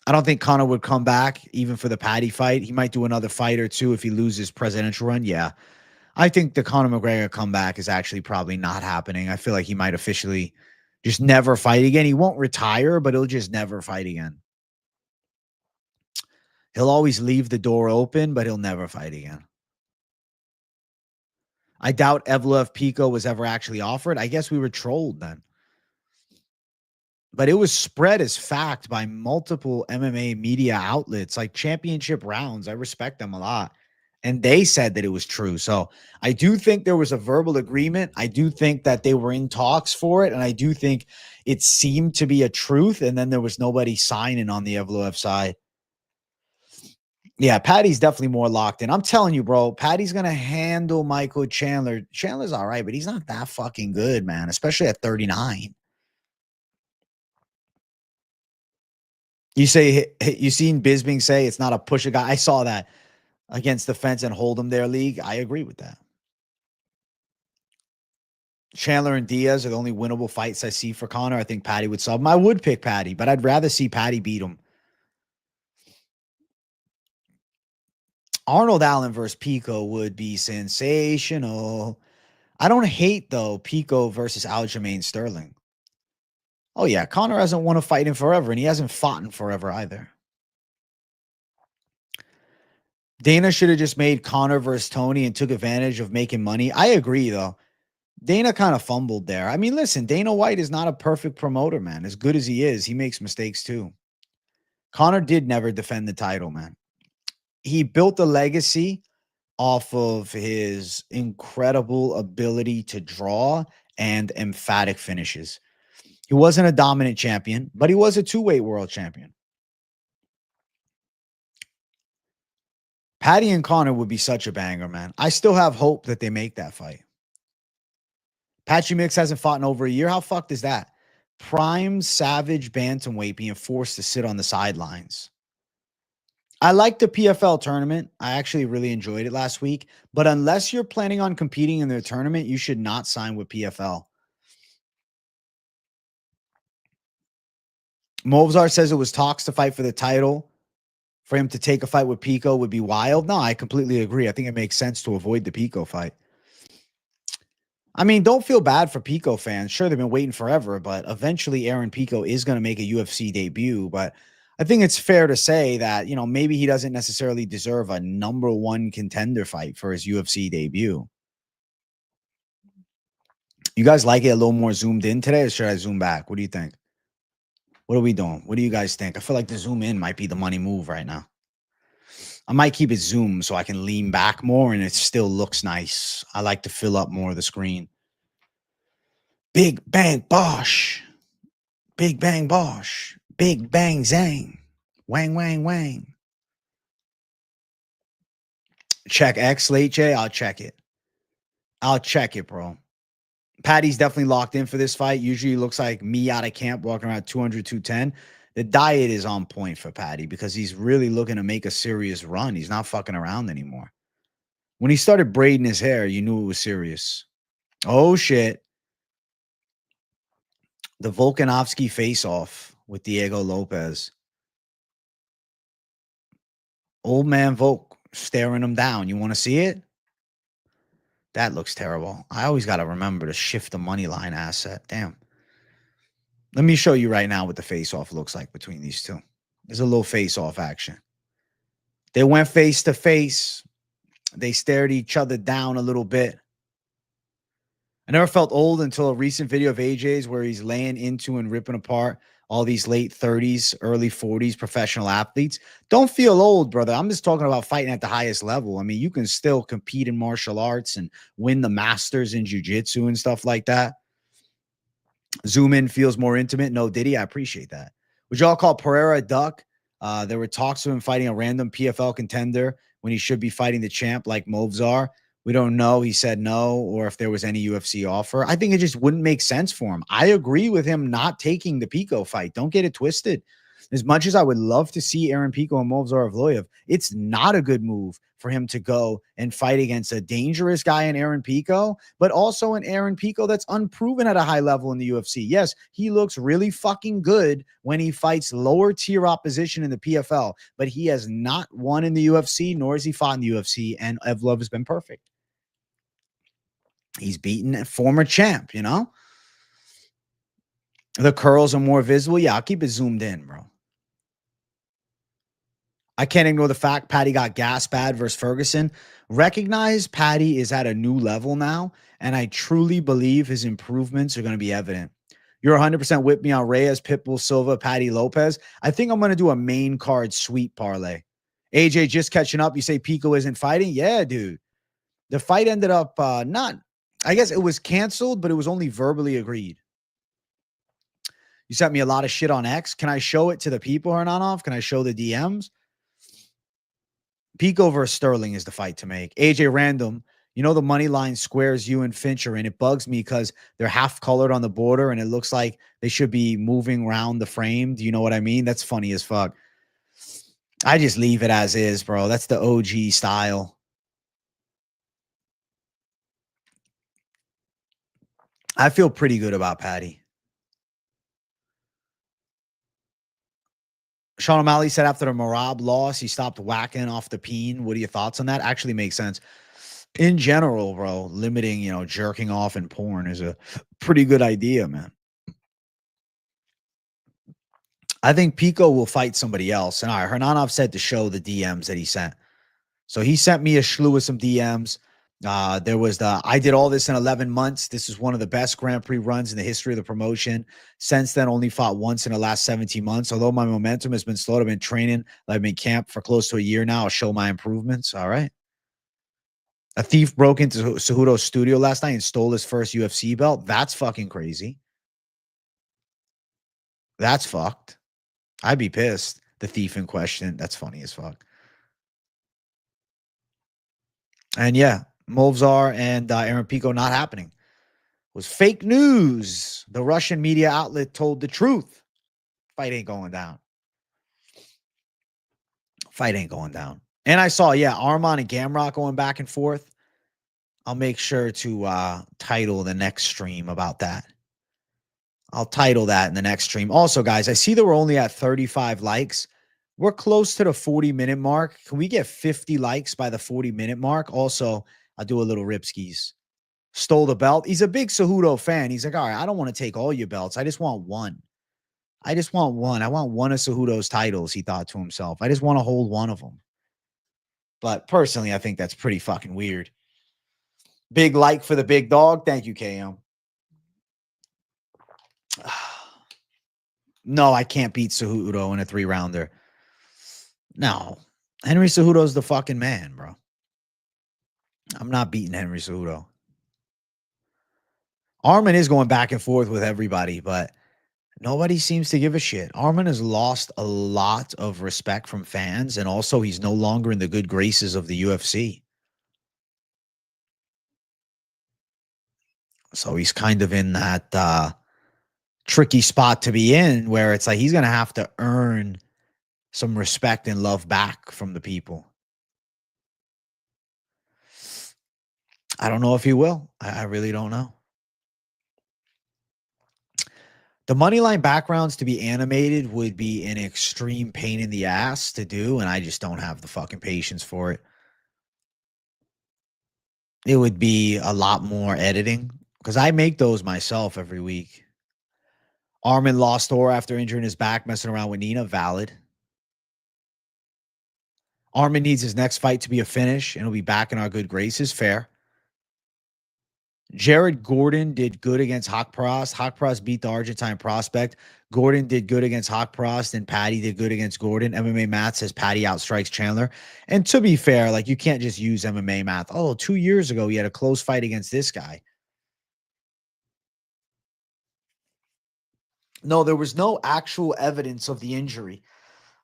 I don't think Conor would come back even for the Paddy fight. He might do another fight or two if he loses presidential run. Yeah. I think the Conor McGregor comeback is actually probably not happening. I feel like he might officially just never fight again. He won't retire, but he'll just never fight again. He'll always leave the door open, but he'll never fight again. I doubt Evloev Pico was ever actually offered. I guess we were trolled then. But it was spread as fact by multiple MMA media outlets, like Championship Rounds. I respect them a lot. And they said that it was true. So I do think there was a verbal agreement. I do think that they were in talks for it. And I do think it seemed to be a truth. And then there was nobody signing on the Evloev side. Yeah, Patty's definitely more locked in. I'm telling you, bro, Patty's going to handle Michael Chandler. Chandler's all right, but he's not that fucking good, man, especially at 39. You say you seen Bisping say it's not a push a guy. I saw that against the fence and hold him there league. I agree with that. Chandler and Diaz are the only winnable fights I see for Conor. I think Patty would sub him. I would pick Patty, but I'd rather see Patty beat him. Arnold Allen versus Pico would be sensational. I don't hate, though, Pico versus Aljamain Sterling. Oh, yeah. Conor hasn't won a fight in forever, and he hasn't fought in forever either. Dana should have just made Conor versus Tony and took advantage of making money. I agree, though. Dana kind of fumbled there. I mean, listen, Dana White is not a perfect promoter, man. As good as he is, he makes mistakes too. Conor did never defend the title, man. He built a legacy off of his incredible ability to draw and emphatic finishes. He wasn't a dominant champion, but he was a two-weight world champion. Patty and Conor would be such a banger, man. I still have hope that they make that fight. Patchy Mix hasn't fought in over a year. How fucked is that? Prime savage bantamweight being forced to sit on the sidelines. I like the PFL tournament. I actually really enjoyed it last week. But unless you're planning on competing in the tournament, you should not sign with PFL. Movzar says it was talks to fight for the title. For him to take a fight with Pico would be wild. No, I completely agree. I think it makes sense to avoid the Pico fight. I mean, don't feel bad for Pico fans. Sure, they've been waiting forever, but eventually Aaron Pico is going to make a UFC debut. But I think it's fair to say that, you know, maybe he doesn't necessarily deserve a number one contender fight for his UFC debut. You guys like it a little more zoomed in today, or should I zoom back? What do you think? What are we doing? What do you guys think? I feel like the zoom in might be the money move right now. I might keep it zoomed so I can lean back more and it still looks nice. I like to fill up more of the screen. Big bang bosh. Big bang bosh. Big bang zang. Wang wang wang. Check X late J. I'll check it. I'll check it, bro. Patty's definitely locked in for this fight. Usually looks like me out of camp walking around 200, 210. The diet is on point for Patty because he's really looking to make a serious run. He's not fucking around anymore. When he started braiding his hair, you knew it was serious. Oh, shit. The Volkanovski face-off with Diego Lopez. Old man Volk staring him down. You want to see it? That looks terrible. I always got to remember to shift the money line asset. Damn. Let me show you right now what the face-off looks like between these two. There's a little face-off action. They went face to face. They stared each other down a little bit. I never felt old until a recent video of AJ's where he's laying into and ripping apart all these late 30s, early 40s professional athletes. Don't feel old, brother. I'm just talking about fighting at the highest level. I mean, you can still compete in martial arts and win the masters in jiu-jitsu and stuff like that. Zoom in feels more intimate. No, Diddy, I appreciate that. Would y'all call Pereira a duck? There were talks of him fighting a random PFL contender when he should be fighting the champ like Movzar. We don't know. He said no, or if there was any UFC offer. I think it just wouldn't make sense for him. I agree with him not taking the Pico fight. Don't get it twisted. As much as I would love to see Aaron Pico and Movzar Evloev, it's not a good move for him to go and fight against a dangerous guy in Aaron Pico, but also an Aaron Pico that's unproven at a high level in the UFC. Yes, he looks really fucking good when he fights lower tier opposition in the PFL, but he has not won in the UFC, nor has he fought in the UFC, and Evloev has been perfect. He's beaten a former champ, you know? The curls are more visible. Yeah, I'll keep it zoomed in, bro. I can't ignore the fact Patty got gas bad versus Ferguson. Recognize Patty is at a new level now, and I truly believe his improvements are going to be evident. You're 100% with me on Reyes, Pitbull, Silva, Patty Lopez. I think I'm going to do a main card sweep parlay. AJ, just catching up. You say Pico isn't fighting? Yeah, dude. The fight ended up not, I guess it was canceled, but it was only verbally agreed. You sent me a lot of shit on X. Can I show it to the people, Hernanov? Can I show the DMs? Pico versus Sterling is the fight to make. AJ Random, you know the money line squares you and Fincher, and it bugs me because they're half colored on the border, and it looks like they should be moving around the frame. Do you know what I mean? That's funny as fuck. I just leave it as is, bro. That's the OG style. I feel pretty good about Patty. Sean O'Malley said after the Marab loss, he stopped whacking off the peen. What are your thoughts on that? Actually makes sense. In general, bro, limiting, jerking off and porn is a pretty good idea, man. I think Pico will fight somebody else. And all right, Hernanov said to show the DMs that he sent. So he sent me a slew of some DMs. There was I did all this in 11 months. This is one of the best Grand Prix runs in the history of the promotion. Since then, only fought once in the last 17 months. Although my momentum has been slow, I've been training. I've been camp for close to a year now. I'll show my improvements. All right. A thief broke into Cejudo's studio last night and stole his first UFC belt. That's fucking crazy. That's fucked. I'd be pissed. The thief in question. That's funny as fuck. And yeah, Movzar and Aaron Pico not happening. It was fake news. The Russian media outlet told the truth. Fight ain't going down. Fight ain't going down. And I saw, Arman and Gamrot going back and forth. I'll make sure to title the next stream about that. I'll title that in the next stream. Also, guys, I see that we're only at 35 likes. We're close to the 40-minute mark. Can we get 50 likes by the 40-minute mark? Also, I'll do a little ripskis. Stole the belt. He's a big Cejudo fan. He's like, all right, I don't want to take all your belts. I just want one. I want one of Cejudo's titles, he thought to himself. I just want to hold one of them. But personally, I think that's pretty fucking weird. Big like for the big dog. Thank you, KM. No, I can't beat Cejudo in a 3-rounder. No. Henry Cejudo's the fucking man, bro. I'm not beating Henry Cejudo. Arman is going back and forth with everybody, but nobody seems to give a shit. Arman has lost a lot of respect from fans, and also he's no longer in the good graces of the UFC. So he's kind of in that tricky spot to be in where it's like he's going to have to earn some respect and love back from the people. I don't know if he will. I really don't know. The Moneyline backgrounds to be animated would be an extreme pain in the ass to do, and I just don't have the fucking patience for it. It would be a lot more editing because I make those myself every week. Arman lost Thor after injuring his back, messing around with Nina. Valid. Arman needs his next fight to be a finish, and he'll be back in our good graces. Fair. Jared Gordon did good against Haqparast. Haqparast beat the Argentine prospect. Gordon did good against Haqparast, and Patty did good against Gordon. MMA math says Patty outstrikes Chandler. And to be fair, like you can't just use MMA math. Oh, 2 years ago, he had a close fight against this guy. No, there was no actual evidence of the injury.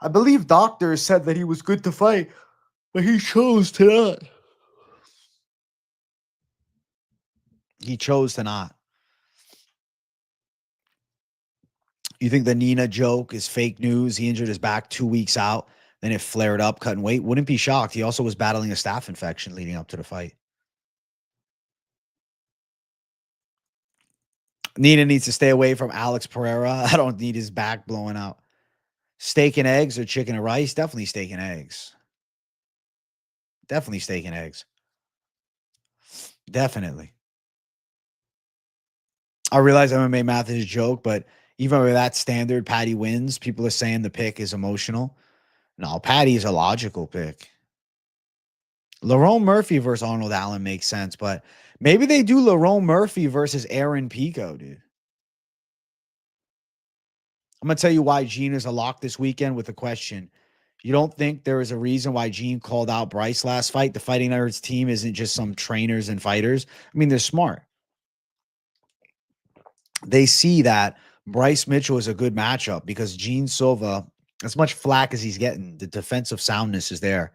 I believe doctors said that he was good to fight, but he chose to not. He chose to not. You think the Nina joke is fake news? He injured his back 2 weeks out, then it flared up, cutting weight. Wouldn't be shocked. He also was battling a staph infection leading up to the fight. Nina needs to stay away from Alex Pereira. I don't need his back blowing out. Steak and eggs or chicken and rice? Definitely steak and eggs. Definitely steak and eggs. Definitely. I realize MMA math is a joke, but even with that standard, Patty wins. People are saying the pick is emotional. No, Patty is a logical pick. Lerone Murphy versus Arnold Allen makes sense, but maybe they do Lerone Murphy versus Aaron Pico, dude. I'm going to tell you why Gene is a lock this weekend with a question. You don't think there is a reason why Gene called out Bryce last fight? The Fighting Nerds team isn't just some trainers and fighters. I mean, they're smart. They see that Bryce Mitchell is a good matchup because Gene Silva, as much flack as he's getting, the defensive soundness is there.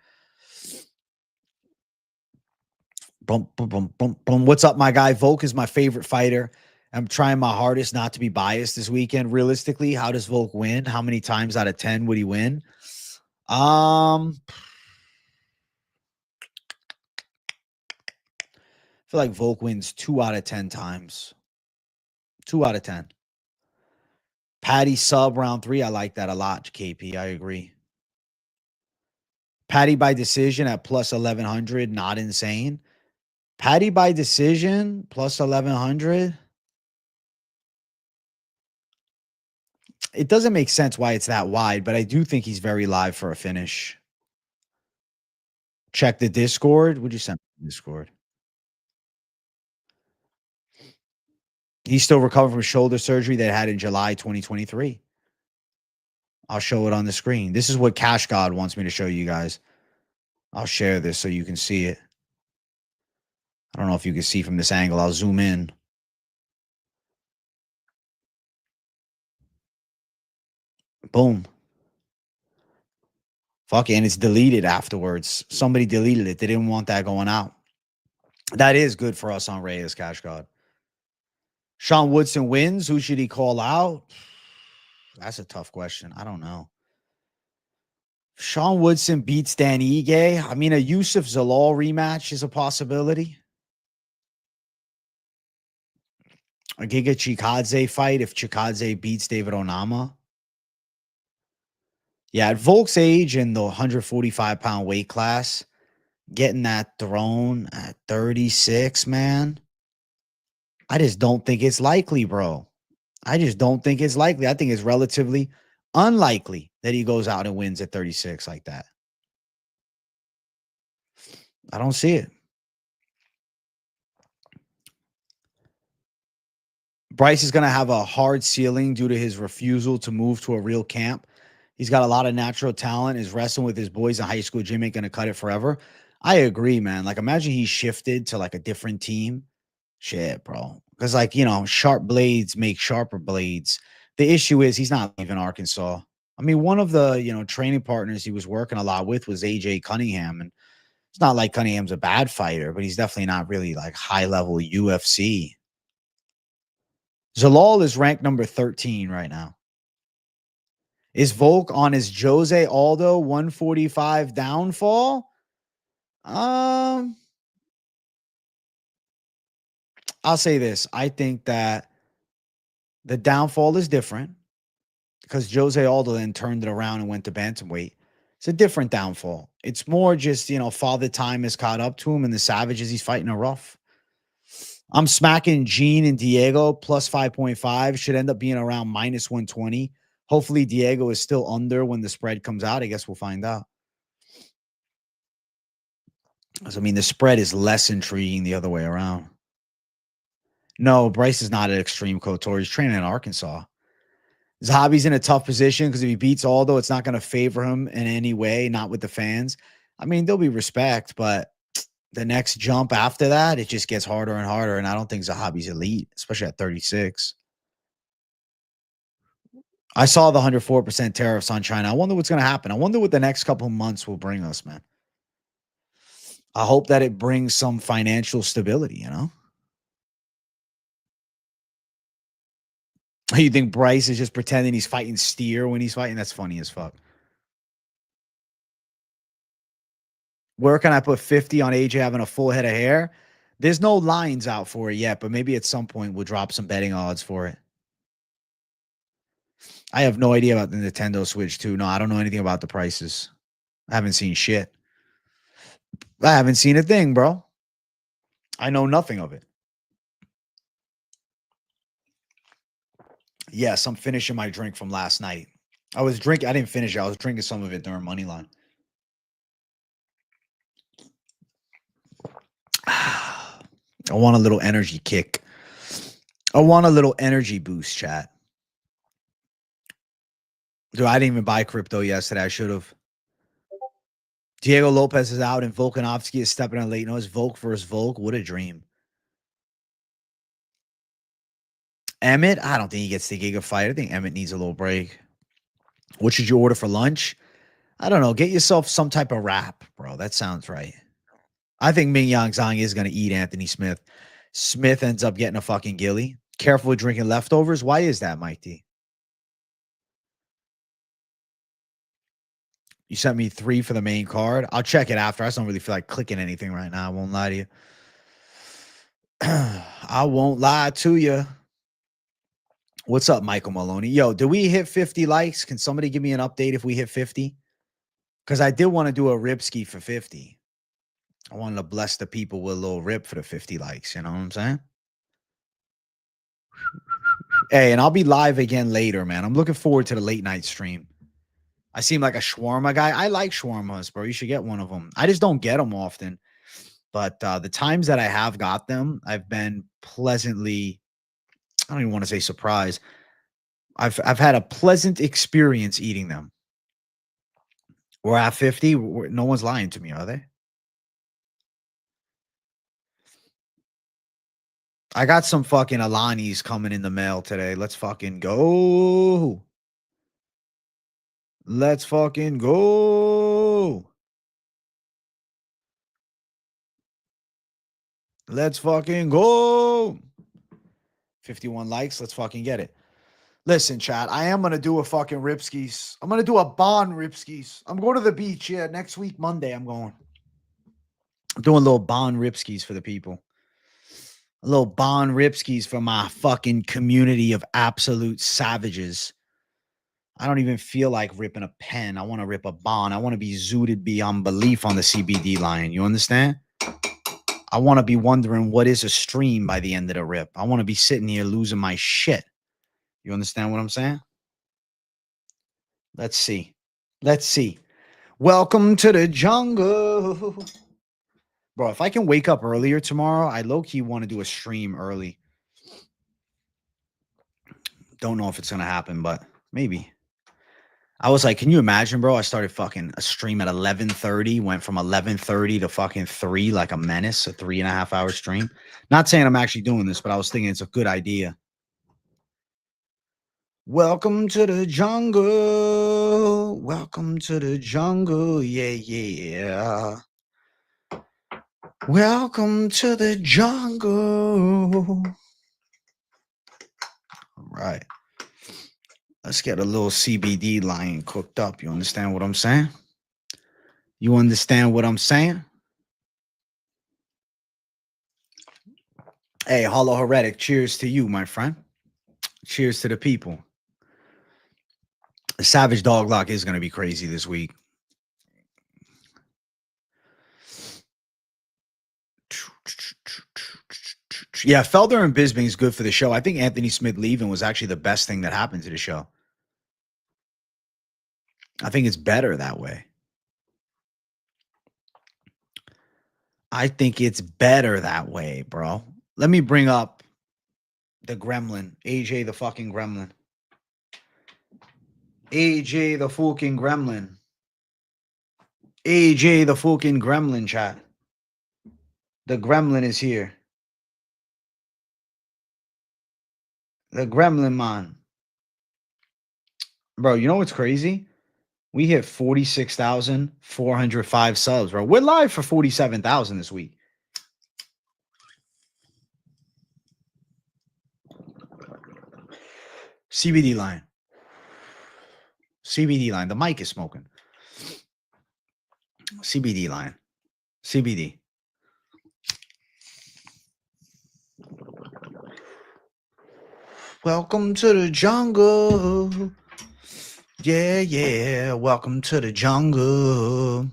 Boom, boom, boom, boom, boom. What's up, my guy? Volk is my favorite fighter. I'm trying my hardest not to be biased this weekend. Realistically, how does Volk win? How many times out of 10 would he win? I feel like Volk wins 2 out of 10 times. 2 out of 10. Patty sub round 3. I like that a lot, KP. I agree. Patty by decision at plus 1100. Not insane. Patty by decision plus 1100. It doesn't make sense why it's that wide, but I do think he's very live for a finish. Check the Discord. Would you send me the Discord? He's still recovering from shoulder surgery that had in July 2023. I'll show it on the screen. This is what Cash God wants me to show you guys. I'll share this so you can see it. I don't know if you can see from this angle. I'll zoom in. Boom. Fuck it. And it's deleted afterwards. Somebody deleted it. They didn't want that going out. That is good for us on Reyes, Cash God. Sean Woodson wins. Who should he call out? That's a tough question. I don't know. Sean Woodson beats Dan Ige. I mean, a Yusuf Zalal rematch is a possibility. A Giga Chikadze fight if Chikadze beats David Onama. Yeah, at Volk's age in the 145-pound weight class, getting that throne at 36, man, I just don't think it's likely, bro. I just don't think it's likely. I think it's relatively unlikely that he goes out and wins at 36 like that. I don't see it. Bryce is going to have a hard ceiling due to his refusal to move to a real camp. He's got a lot of natural talent, is wrestling with his boys in high school gym, ain't going to cut it forever. I agree, man. Like, imagine he shifted to like a different team. Shit, bro. Because, like, you know, sharp blades make sharper blades. The issue is he's not leaving Arkansas. I mean, one of the, you know, training partners he was working a lot with was AJ Cunningham. And it's not like Cunningham's a bad fighter, but he's definitely not really like high level UFC. Zalal is ranked number 13 right now. Is Volk on his Jose Aldo 145 downfall? I'll say this. I think that the downfall is different because Jose Aldo then turned it around and went to bantamweight. It's a different downfall. It's more just, you know, father time has caught up to him and the savages he's fighting are rough. I'm smacking Gene and Diego plus 5.5. Should end up being around minus 120. Hopefully Diego is still under when the spread comes out. I guess we'll find out. I mean, the spread is less intriguing the other way around. No, Bryce is not at Extreme Couture. He's training in Arkansas. Zahabi's in a tough position because if he beats Aldo, it's not going to favor him in any way, not with the fans. I mean, there'll be respect, but the next jump after that, it just gets harder and harder. And I don't think Zahabi's elite, especially at 36. I saw the 104% tariffs on China. I wonder what's going to happen. I wonder what the next couple of months will bring us, man. I hope that it brings some financial stability, you know? You think Bryce is just pretending he's fighting steer when he's fighting? That's funny as fuck. Where can I put 50 on AJ having a full head of hair? There's no lines out for it yet, but maybe at some point we'll drop some betting odds for it. I have no idea about the Nintendo Switch 2. No, I don't know anything about the prices. I haven't seen shit. I haven't seen a thing, bro. I know nothing of it. Yes, I'm finishing my drink from last night. I didn't finish it. I was drinking some of it during Moneyline. I want a little energy kick. I want a little energy boost, chat. Dude, I didn't even buy crypto yesterday. I should have. Diego Lopez is out and Volkanovski is stepping on late noise. Volk versus Volk. What a dream. Emmett, I don't think he gets the Giga fight. I think Emmett needs a little break. What should you order for lunch? I don't know. Get yourself some type of wrap, bro. That sounds right. I think Ming Yang Zhang is going to eat Anthony Smith. Smith ends up getting a fucking gilly. Careful with drinking leftovers. Why is that, Mike D? You sent me 3 for the main card. I'll check it after. I just don't really feel like clicking anything right now. I won't lie to you. I won't lie to you. What's up, Michael Maloney? Yo, did we hit 50 likes? Can somebody give me an update if we hit 50? Because I did want to do a ripski for 50. I wanted to bless the people with a little rip for the 50 likes. You know what I'm saying? Hey, and I'll be live again later, man. I'm looking forward to the late night stream. I seem like a shawarma guy. I like shawarmas, bro. You should get one of them. I just don't get them often. But the times that I have got them, I've been pleasantly, I don't even want to say surprised. I've had a pleasant experience eating them. We're at 50. No one's lying to me, are they? I got some fucking Alanis coming in the mail today. Let's fucking go. Let's fucking go. Let's fucking go. 51 likes. Let's fucking get it. Listen, chat, I am going to do a fucking Ripskis. I'm going to do a Bond Ripskis. I'm going to the beach. Yeah, next week, Monday, I'm going. I'm doing a little Bond Ripskis for the people. A little Bond Ripskis for my fucking community of absolute savages. I don't even feel like ripping a pen. I want to rip a bond. I want to be zooted beyond belief on the CBD line. You understand? I want to be wondering what is a stream by the end of the rip. I want to be sitting here losing my shit. You understand what I'm saying? Let's see. Let's see. Welcome to the jungle. Bro, if I can wake up earlier tomorrow, I low-key want to do a stream early. Don't know if it's going to happen, but maybe. I was like, can you imagine, bro? I started fucking a stream at 11:30, went from 11:30 to fucking 3 like a menace, a 3.5 hour stream. Not saying I'm actually doing this, but I was thinking it's a good idea. Welcome to the jungle. Welcome to the jungle. Yeah, yeah. Welcome to the jungle. All right. Let's get a little CBD line cooked up. You understand what I'm saying? You understand what I'm saying? Hey, Hollow Heretic, cheers to you, my friend. Cheers to the people. The Savage Dog Lock is going to be crazy this week. Yeah, Felder and Bisping is good for the show. I think Anthony Smith leaving was actually the best thing that happened to the show. I think it's better that way. I think it's better that way, bro. Let me bring up the gremlin. AJ the fucking gremlin. AJ the fucking gremlin. AJ the fucking gremlin, chat. The gremlin is here. The gremlin man. Bro, you know what's crazy? We hit 46,405 subs, bro. We're live for 47,000 this week. CBD line. CBD line. The mic is smoking. CBD line. CBD. Welcome to the jungle. Yeah, yeah. Welcome to the jungle.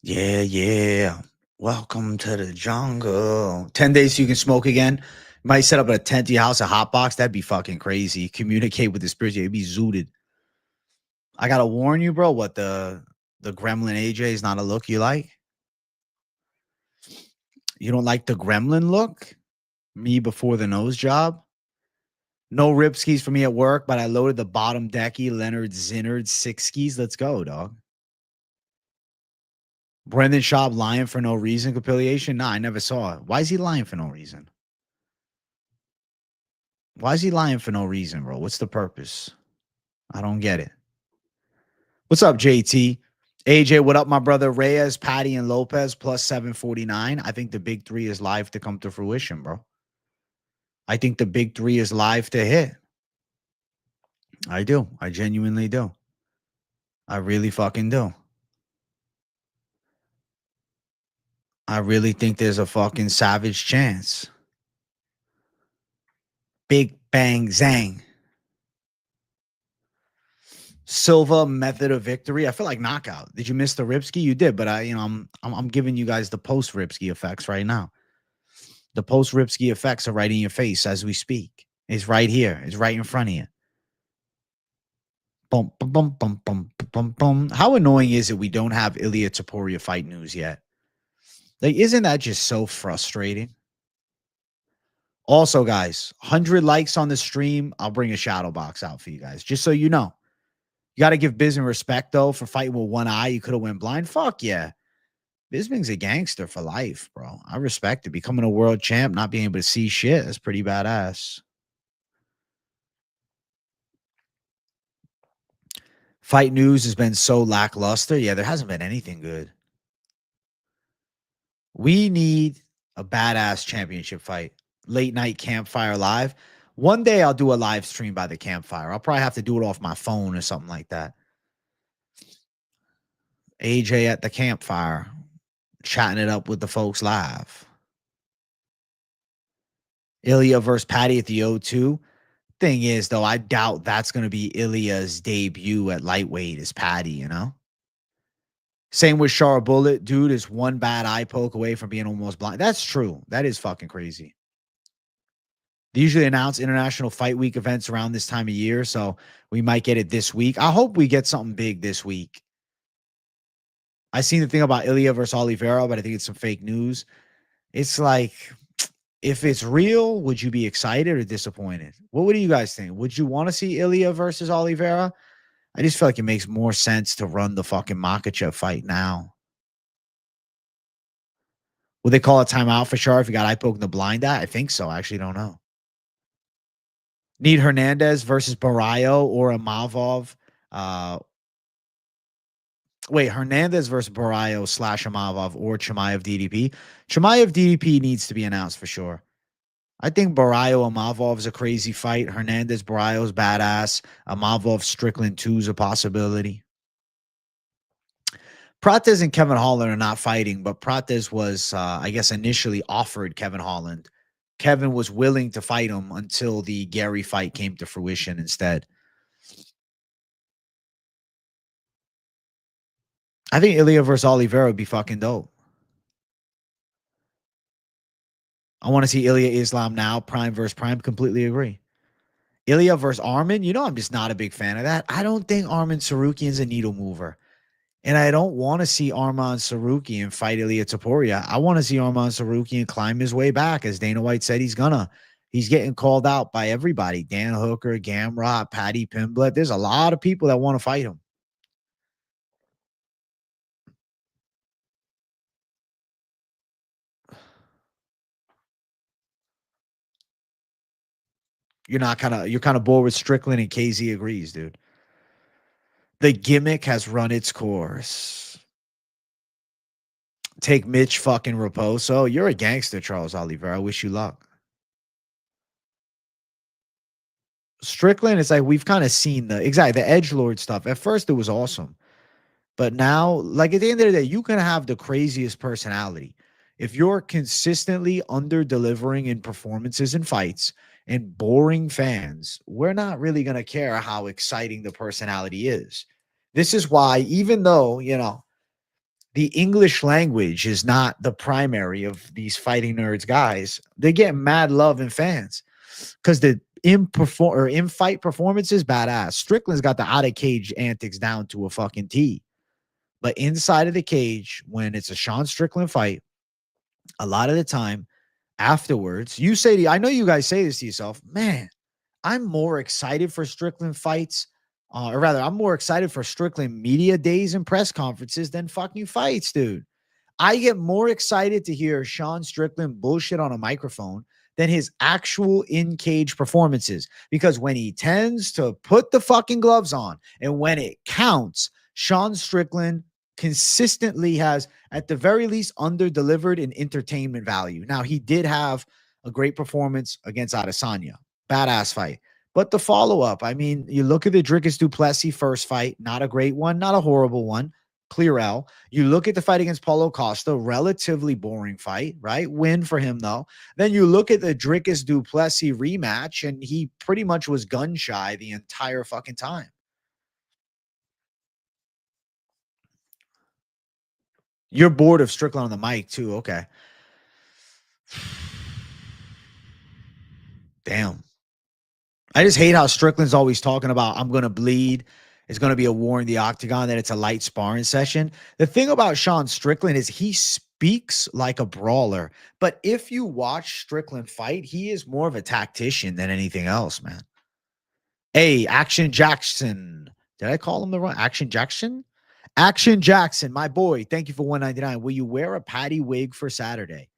Yeah, yeah. Welcome to the jungle. 10 days so you can smoke again. Might set up a tent to your house, a hot box. That'd be fucking crazy. Communicate with the spirits. It'd be zooted. I gotta warn you, bro. What the Gremlin AJ is not a look you like? You don't like the Gremlin look? Me before the nose job? No rip skis for me at work, but I loaded the bottom decky Leonard Zinnard 6 skis. Let's go, dog. Brendan Schaub lying for no reason, capiliation? Nah, I never saw it. Why is he lying for no reason? Why is he lying for no reason, bro? What's the purpose? I don't get it. What's up, JT? AJ, what up, my brother? Reyes, Patty, and Lopez plus 749. I think the big three is live to come to fruition, bro. I think the big three is live to hit. I do. I genuinely do. I really fucking do. I really think there's a fucking savage chance. Big bang zang. Silva method of victory. I feel like knockout. Did you miss the Ripski? You did, but I'm giving you guys the post Ripski effects right now. The post Ripski effects are right in your face as we speak. It's right here. It's right in front of you. Boom, boom, boom, boom, boom, boom, boom. How annoying is it we don't have Ilia Topuria fight news yet? Like, isn't that just so frustrating? Also, guys, 100 likes on the stream. I'll bring a shadow box out for you guys, just so you know. You got to give Bisping respect, though, for fighting with one eye. You could have went blind. Fuck yeah. Bisping's a gangster for life, bro. I respect it. Becoming a world champ, not being able to see shit, that's pretty badass. Fight news has been so lackluster. Yeah, there hasn't been anything good. We need a badass championship fight. Late night campfire live. One day I'll do a live stream by the campfire. I'll probably have to do it off my phone or something like that. AJ at the campfire, chatting it up with the folks live. Ilya versus Patty at the O2. Thing is, though, I doubt that's going to be Ilya's debut at lightweight as Patty, you know? Same with Char Bullet. Dude is one bad eye poke away from being almost blind. That's true. That is fucking crazy. They usually announce international fight week events around this time of year, so we might get it this week. I hope we get something big this week. I seen the thing about Ilya versus Oliveira, but I think it's some fake news. It's like, if it's real, would you be excited or disappointed? What do you guys think? Would you want to see Ilya versus Oliveira? I just feel like it makes more sense to run the fucking Makhachev fight now. Would they call a timeout for sure if he got eye poke in the blind eye? I think so. I actually don't know. Need Hernandez versus Barrio or Amavov. Hernandez versus Barrio / Amavov or Chimaev DDP. Chimaev DDP needs to be announced for sure. I think Barrio Amavov is a crazy fight. Hernandez Barrio is badass. Amavov Strickland 2 is a possibility. Prates and Kevin Holland are not fighting, but Prates was, I guess, initially offered Kevin Holland. Kevin was willing to fight him until the Garry fight came to fruition instead. I think Ilya versus Oliveira would be fucking dope. I want to see Ilya Islam now. Prime versus Prime. Completely agree. Ilya versus Armin. You know, I'm just not a big fan of that. I don't think Armin Sarukian's a needle mover. And I don't want to see Arman Sarukian fight Ilya Topuria. I want to see Arman Sarukian climb his way back, as Dana White said he's gonna. He's getting called out by everybody. Dan Hooker, Gamrot, Patty Pimblett. There's a lot of people that want to fight him. You're kind of bored with Strickland, and KZ agrees, dude. The gimmick has run its course. Take Mitch fucking Raposo. You're a gangster, Charles Oliver. I wish you luck. Strickland is like, we've kind of seen the edgelord stuff. At first, it was awesome. But now, like at the end of the day, you can have the craziest personality. If you're consistently under delivering in performances and fights and boring fans, we're not really going to care how exciting the personality is. This is why, even though, the English language is not the primary of these fighting nerds guys, they get mad love and fans because the in fight performances badass. Strickland's got the out of cage antics down to a fucking T. But inside of the cage, when it's a Sean Strickland fight, a lot of the time afterwards, I know you guys say this to yourself, man, I'm more excited for Strickland fights, or rather, I'm more excited for Strickland media days and press conferences than fucking fights, dude. I get more excited to hear Sean Strickland bullshit on a microphone than his actual in-cage performances. Because when he tends to put the fucking gloves on and when it counts, Sean Strickland consistently has, at the very least, under-delivered in entertainment value. Now, he did have a great performance against Adesanya. Badass fight. But the follow-up, I mean, you look at the Dricus du Plessis first fight, not a great one, not a horrible one. Clear L. You look at the fight against Paulo Costa, relatively boring fight, right? Win for him, though. Then you look at the Dricus du Plessis rematch, and he pretty much was gun shy the entire fucking time. You're bored of Strickland on the mic, too. Okay. Damn. I just hate how Strickland's always talking about, I'm going to bleed. It's going to be a war in the octagon, that it's a light sparring session. The thing about Sean Strickland is he speaks like a brawler. But if you watch Strickland fight, he is more of a tactician than anything else, man. Hey, Action Jackson. Did I call him the wrong? Action Jackson? Action Jackson, my boy. Thank you for $1.99. Will you wear a patty wig for Saturday?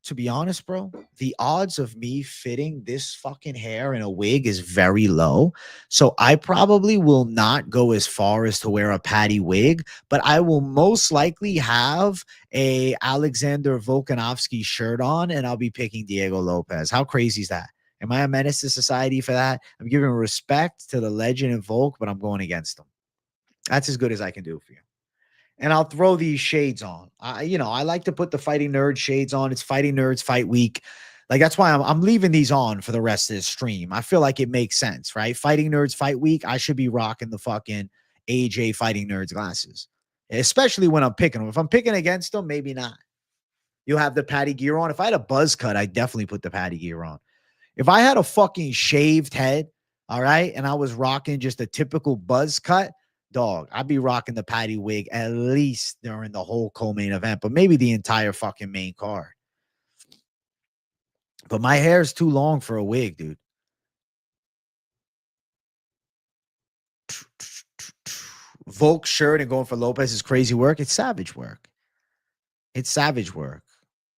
To be honest, bro, the odds of me fitting this fucking hair in a wig is very low. So I probably will not go as far as to wear a patty wig, but I will most likely have a Alexander Volkanovski shirt on, and I'll be picking Diego Lopez. How crazy is that? Am I a menace to society for that? I'm giving respect to the legend and Volk, but I'm going against him. That's as good as I can do for you. And I'll throw these shades on. I like to put the Fighting Nerd shades on. It's Fighting Nerds Fight Week. Like, that's why I'm leaving these on for the rest of the stream. I feel like it makes sense, right? Fighting Nerds Fight Week, I should be rocking the fucking AJ Fighting Nerds glasses, especially when I'm picking them. If I'm picking against them, maybe not. You'll have the patty gear on. If I had a buzz cut, I'd definitely put the patty gear on. If I had a fucking shaved head, all right, and I was rocking just a typical buzz cut, dog, I'd be rocking the patty wig at least during the whole co-main event, but maybe the entire fucking main card. But my hair is too long for a wig, dude. Volk shirt and going for Lopez is crazy work. It's savage work. It's savage work.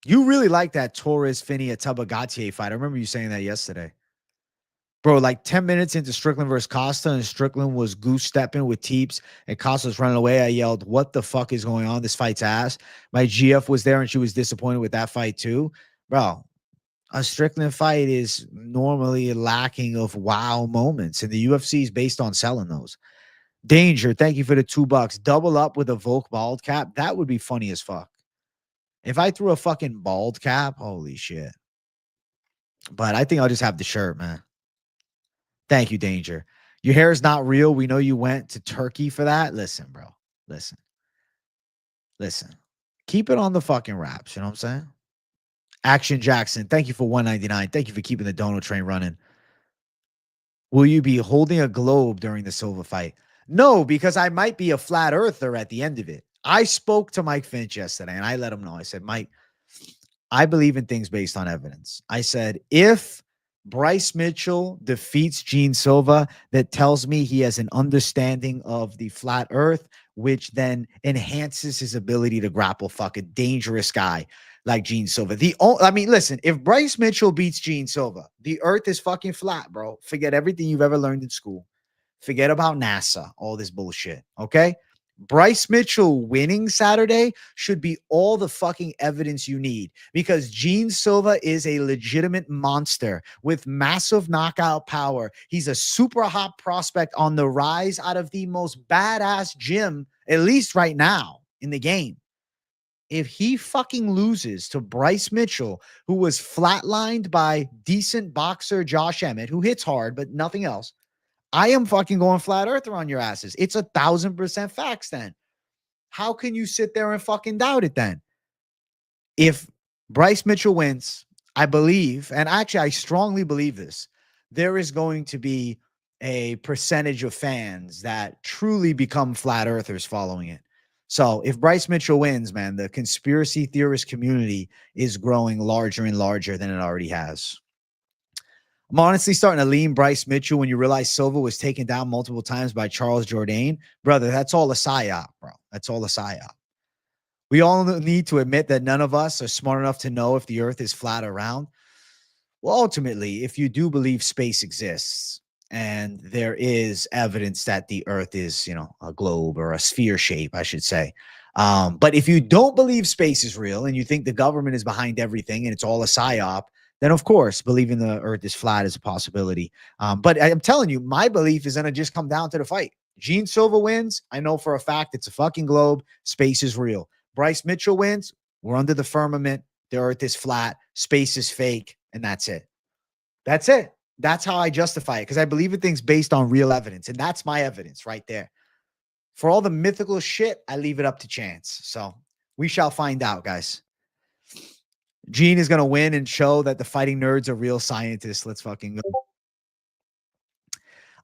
You really like that Torres Finney Tabagatier fight. I remember you saying that yesterday. Bro, like 10 minutes into Strickland versus Costa, and Strickland was goose stepping with Teeps, and Costa was running away. I yelled, "What the fuck is going on? This fight's ass." My GF was there, and she was disappointed with that fight too. Bro, a Strickland fight is normally lacking of wow moments, and the UFC is based on selling those. Danger, thank you for the $2. Double up with a Volk bald cap. That would be funny as fuck. If I threw a fucking bald cap, holy shit. But I think I'll just have the shirt, man. Thank you, Danger. Your hair is not real. We know you went to Turkey for that. Listen, bro. Listen. Keep it on the fucking wraps. You know what I'm saying? Action Jackson, thank you for $1.99. Thank you for keeping the donut train running. Will you be holding a globe during the Silva fight? No, because I might be a flat earther at the end of it. I spoke to Mike Finch yesterday, and I let him know. I said, Mike, I believe in things based on evidence. I said, if Bryce Mitchell defeats Gene Silva, that tells me he has an understanding of the flat earth, which then enhances his ability to grapple. Fucking dangerous guy. like Gene Silva. I mean, listen, if Bryce Mitchell beats Gene Silva, the earth is fucking flat, bro. Forget everything you've ever learned in school. Forget about NASA, all this bullshit. Okay. Bryce Mitchell winning Saturday should be all the fucking evidence you need because Gene Silva is a legitimate monster with massive knockout power. He's a super hot prospect on the rise out of the most badass gym, at least right now in the game. If he fucking loses to Bryce Mitchell, who was flatlined by decent boxer Josh Emmett, who hits hard, but nothing else, I am fucking going flat earther on your asses. It's 1,000% facts then. How can you sit there and fucking doubt it then? If Bryce Mitchell wins, I believe, and actually I strongly believe this, there is going to be a percentage of fans that truly become flat earthers following it. So if Bryce Mitchell wins, man, the conspiracy theorist community is growing larger and larger than it already has. I'm honestly starting to lean Bryce Mitchell when you realize Silva was taken down multiple times by Charles Jourdain. Brother, that's all a psyop, bro. That's all a psyop. We all need to admit that none of us are smart enough to know if the earth is flat or round. Well, ultimately, if you do believe space exists and there is evidence that the earth is, a globe or a sphere shape, I should say. But if you don't believe space is real and you think the government is behind everything and it's all a psyop, then of course, believing the earth is flat is a possibility. But I'm telling you, my belief is going to just come down to the fight. Gene Silva wins. I know for a fact it's a fucking globe. Space is real. Bryce Mitchell wins. We're under the firmament. The earth is flat. Space is fake. And that's it. That's it. That's how I justify it because I believe in things based on real evidence. And that's my evidence right there. For all the mythical shit, I leave it up to chance. So we shall find out, guys. Gene is going to win and show that the fighting nerds are real scientists. Let's fucking go.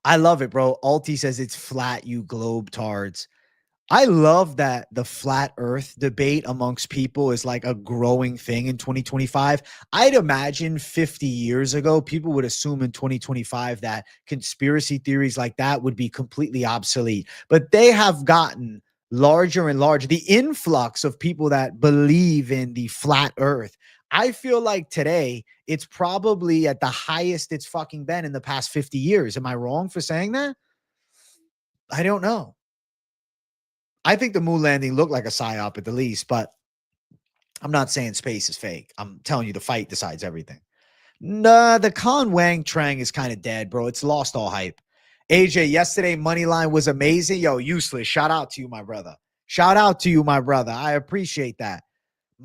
I love it, bro. Alti says it's flat, you globetards. I love that the flat earth debate amongst people is like a growing thing in 2025. I'd imagine 50 years ago, people would assume in 2025 that conspiracy theories like that would be completely obsolete, but they have gotten larger and larger. The influx of people that believe in the flat earth. I feel like today it's probably at the highest it's fucking been in the past 50 years. Am I wrong for saying that? I don't know. I think the moon landing looked like a psyop at the least, but I'm not saying space is fake. I'm telling you the fight decides everything. Nah, the Con Wang Trang is kind of dead, bro. It's lost all hype. AJ, yesterday Moneyline was amazing. Yo, useless. Shout out to you, my brother. Shout out to you, my brother. I appreciate that.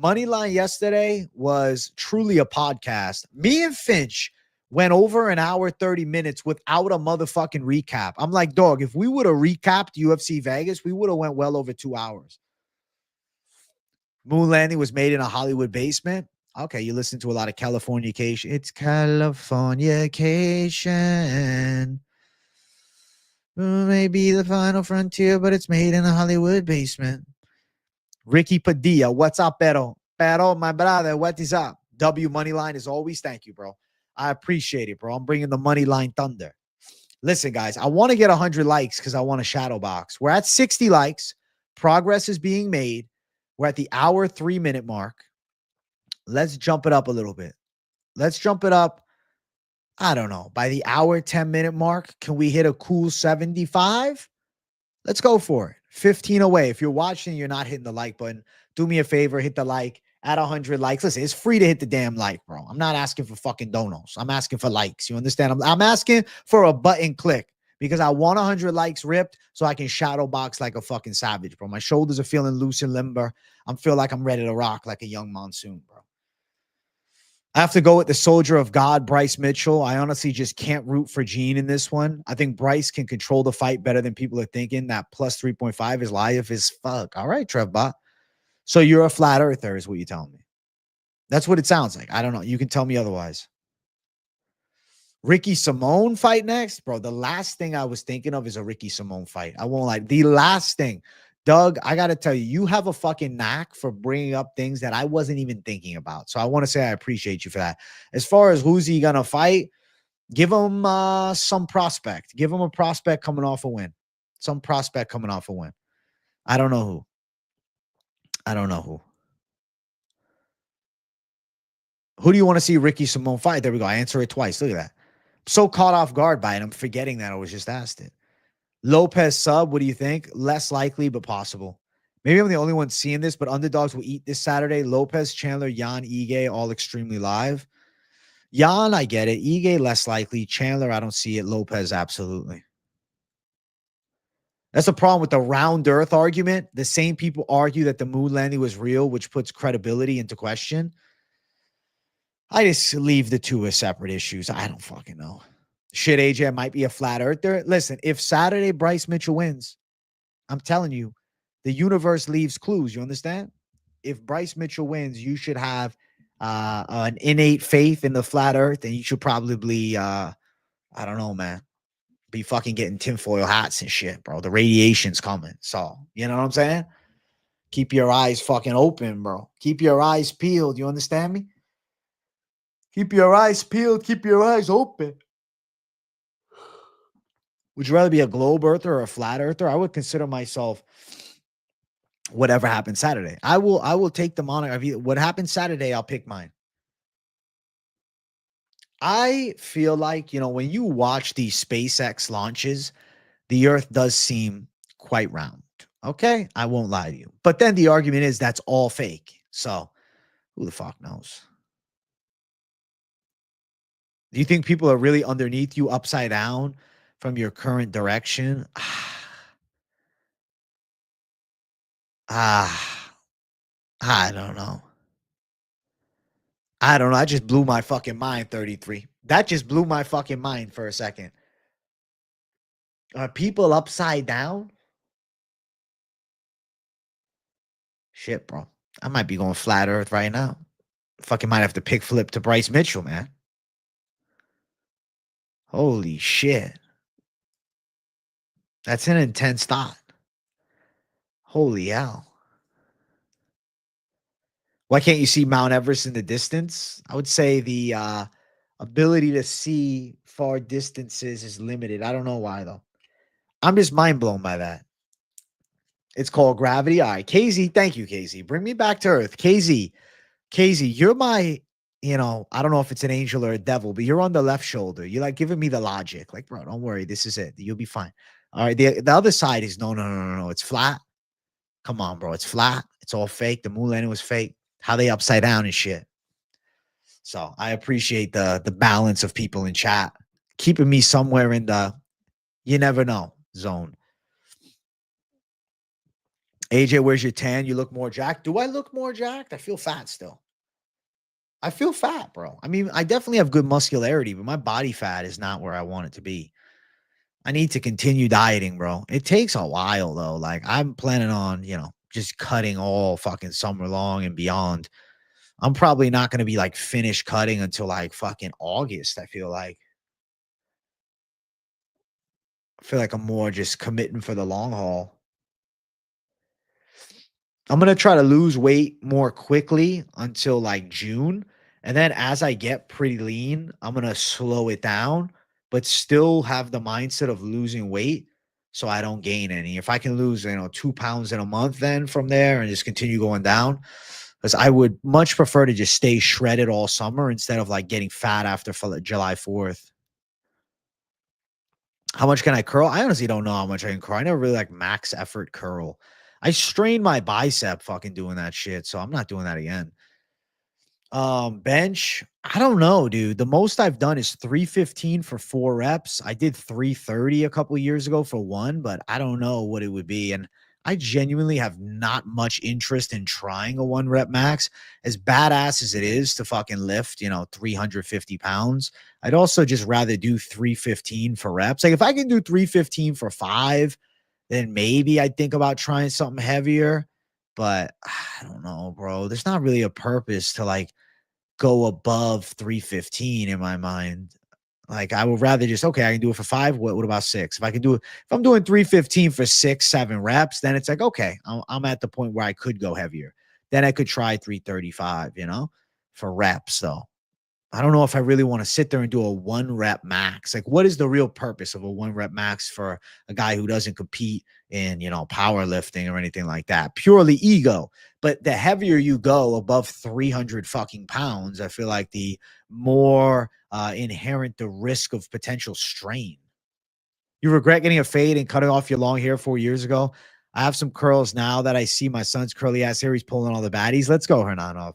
Moneyline yesterday was truly a podcast. Me and Finch went over an hour, 30 minutes without a motherfucking recap. I'm like, dog, if we would have recapped UFC Vegas, we would have went well over 2 hours. Moon landing was made in a Hollywood basement. Okay, you listen to a lot of Californication. It's Californication. Maybe the final frontier, but it's made in a Hollywood basement. Ricky Padilla, what's up, Pero? Pero, my brother, what is up? W Moneyline is always thank you, bro. I appreciate it, bro. I'm bringing the Moneyline thunder. Listen, guys, I want to get 100 likes because I want a shadow box. We're at 60 likes. Progress is being made. We're at the hour 3-minute mark. Let's jump it up a little bit. Let's jump it up. I don't know. By the hour 10-minute mark, can we hit a cool 75? Let's go for it. 15 away. If you're watching, you're not hitting the like button, do me a favor, hit the like. At 100 likes. Listen, it's free to hit the damn like, bro. I'm not asking for fucking donos. I'm asking for likes. You understand? I'm asking for a button click because I want 100 likes ripped so I can shadow box like a fucking savage, bro. My shoulders are feeling loose and limber. I feel like I'm ready to rock like a young monsoon, bro. I have to go with the soldier of God, Bryce Mitchell. I honestly just can't root for Gene in this one. I think Bryce can control the fight better than people are thinking. That plus 3.5 is live as fuck. All right, Trevbot. So you're a flat earther is what you're telling me. That's what it sounds like. I don't know. You can tell me otherwise. Ricky Simone fight next? Bro, the last thing I was thinking of is a Ricky Simone fight. I won't lie. The last thing. Doug, I got to tell you, you have a fucking knack for bringing up things that I wasn't even thinking about. So I want to say I appreciate you for that. As far as who's he going to fight, give him some prospect. Give him a prospect coming off a win. Some prospect coming off a win. I don't know who. Who do you want to see Ricky Simone fight? There we go. I answer it twice. Look at that. So caught off guard by it. I'm forgetting that I was just asked it. Lopez sub. What do you think? Less likely, but possible. Maybe I'm the only one seeing this, but underdogs will eat this Saturday. Lopez, Chandler, Jan, Ige, all extremely live. Jan, I get it. Ige, less likely. Chandler, I don't see it. Lopez, absolutely. That's the problem with the round earth argument. The same people argue that the moon landing was real, which puts credibility into question. I just leave the two as separate issues. I don't fucking know. Shit, AJ might be a flat earther. Listen, if Saturday Bryce Mitchell wins, I'm telling you, the universe leaves clues. You understand? If Bryce Mitchell wins, you should have an innate faith in the flat earth, and you should probably, I don't know, man, be fucking getting tinfoil hats and shit, bro. The radiation's coming. So, you know what I'm saying? Keep your eyes fucking open, bro. Keep your eyes peeled. You understand me? Keep your eyes peeled. Keep your eyes open. Would you rather be a globe earther or a flat earther? I would consider myself whatever happens Saturday. I will take the moniker. What happens Saturday, I'll pick mine. I feel like, when you watch these SpaceX launches, the earth does seem quite round. Okay? I won't lie to you. But then the argument is that's all fake. So who the fuck knows? Do you think people are really underneath you upside down from your current direction? I don't know. I don't know. I just blew my fucking mind, 33. That just blew my fucking mind for a second. Are people upside down? Shit, bro. I might be going flat earth right now. Fucking might have to pick flip to Bryce Mitchell, man. Holy shit. That's an intense thought. Holy hell. Why can't you see Mount Everest in the distance? I would say the ability to see far distances is limited. I don't know why, though. I'm just mind blown by that. It's called gravity. All right, KZ, thank you, KZ. Bring me back to earth. KZ, you're my, I don't know if it's an angel or a devil, but you're on the left shoulder. You're like giving me the logic. Like, bro, don't worry. This is it. You'll be fine. All right. The other side is no. It's flat. Come on, bro. It's flat. It's all fake. The moon landing was fake. How they upside down and shit. So I appreciate the balance of people in chat, keeping me somewhere in the you never know zone. AJ, where's your tan? You look more jacked. Do I look more jacked? I feel fat still. I feel fat, bro. I mean, I definitely have good muscularity, but my body fat is not where I want it to be. I need to continue dieting, bro. It takes a while, though. Like, I'm planning on, just cutting all fucking summer long and beyond. I'm probably not going to be like finished cutting until like fucking August. I feel like I'm more just committing for the long haul. I'm going to try to lose weight more quickly until like June. And then as I get pretty lean, I'm going to slow it down, but still have the mindset of losing weight so I don't gain any. If I can lose, 2 pounds in a month then from there and just continue going down, because I would much prefer to just stay shredded all summer instead of like getting fat after July 4th. How much can I curl? I honestly don't know how much I can curl. I never really like max effort curl. I strained my bicep fucking doing that shit, so I'm not doing that again. Bench, I don't know, dude. The most I've done is 315 for 4 reps. I did 330 a couple years ago for 1, but I don't know what it would be. And I genuinely have not much interest in trying a 1 rep max. As badass as it is to fucking lift, 350 pounds, I'd also just rather do 315 for reps. Like if I can do 315 for 5, then maybe I'd think about trying something heavier. But I don't know, bro. There's not really a purpose to like go above 315 in my mind. Like I would rather just, okay, I can do it for 5. What about 6? If I can do it, if I'm doing 315 for 6, 7 reps, then it's like, okay, I'm at the point where I could go heavier. Then I could try 335, for reps though. I don't know if I really want to sit there and do a 1 rep max. Like, what is the real purpose of a 1 rep max for a guy who doesn't compete in, powerlifting or anything like that? Purely ego. But the heavier you go above 300 fucking pounds, I feel like the more inherent the risk of potential strain. You regret getting a fade and cutting off your long hair 4 years ago? I have some curls now that I see my son's curly ass hair. He's pulling all the baddies. Let's go, Hernanov.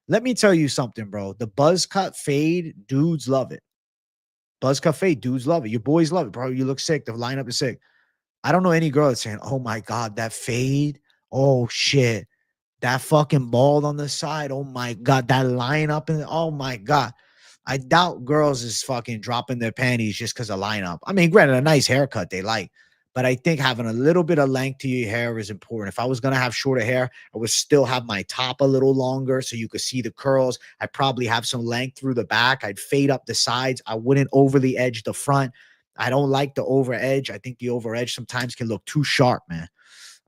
Let me tell you something, bro. The buzz cut fade, dudes love it. Buzz cut fade, dudes love it. Your boys love it, bro. You look sick. The lineup is sick. I don't know any girl that's saying, oh my God, that fade. Oh shit. That fucking bald on the side. Oh my God. That lineup. Oh my God. I doubt girls is fucking dropping their panties just because of lineup. I mean, granted, a nice haircut they like, but I think having a little bit of length to your hair is important. If I was going to have shorter hair, I would still have my top a little longer so you could see the curls. I'd probably have some length through the back. I'd fade up the sides. I wouldn't overly edge the front. I don't like the over edge. I think the over edge sometimes can look too sharp, man.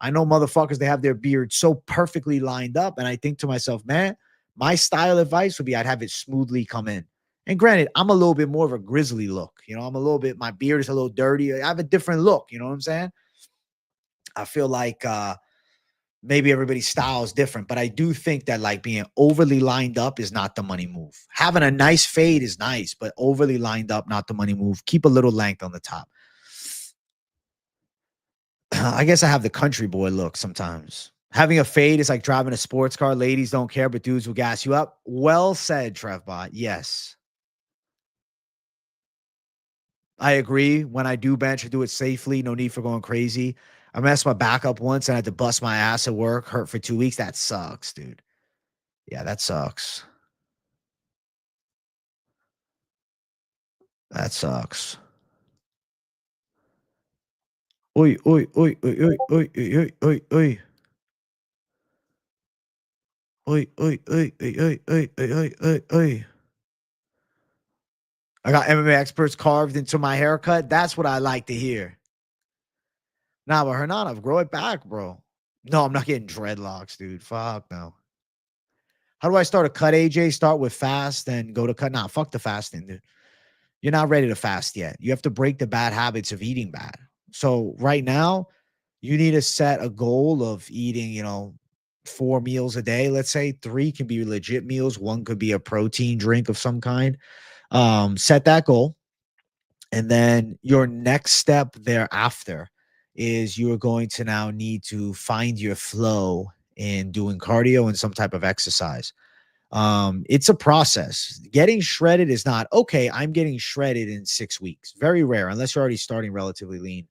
I know motherfuckers, they have their beard so perfectly lined up. And I think to myself, man, my style advice would be I'd have it smoothly come in. And granted, I'm a little bit more of a grizzly look. I'm a little bit, my beard is a little dirty. I have a different look. You know what I'm saying? I feel like maybe everybody's style is different, but I do think that like being overly lined up is not the money move. Having a nice fade is nice, but overly lined up, not the money move. Keep a little length on the top. I guess I have the country boy look sometimes. Having a fade is like driving a sports car. Ladies don't care, but dudes will gas you up. Well said, Trevbot. Yes. I agree. When I do bench, I do it safely. No need for going crazy. I messed my back up once and I had to bust my ass at work. Hurt for 2 weeks. That sucks, dude. Yeah, that sucks. That sucks. Oi, oi, oi, oi, oi, oi, oi, oi, oi. Oi, oi, oi, oi, oi, oi, oi, oi, oi. I got MMA experts carved into my haircut. That's what I like to hear. Nah, but Hernanov, grow it back, bro. No, I'm not getting dreadlocks, dude. Fuck no. How do I start a cut, AJ? Start with fast and go to cut. Nah, fuck the fasting, dude. You're not ready to fast yet. You have to break the bad habits of eating bad. So right now, you need to set a goal of eating, 4 meals a day. Let's say 3 can be legit meals. 1 could be a protein drink of some kind. Set that goal. And then your next step thereafter is you're going to now need to find your flow in doing cardio and some type of exercise. It's a process. Getting shredded is not okay. I'm getting shredded in 6 weeks. Very rare, unless you're already starting relatively lean.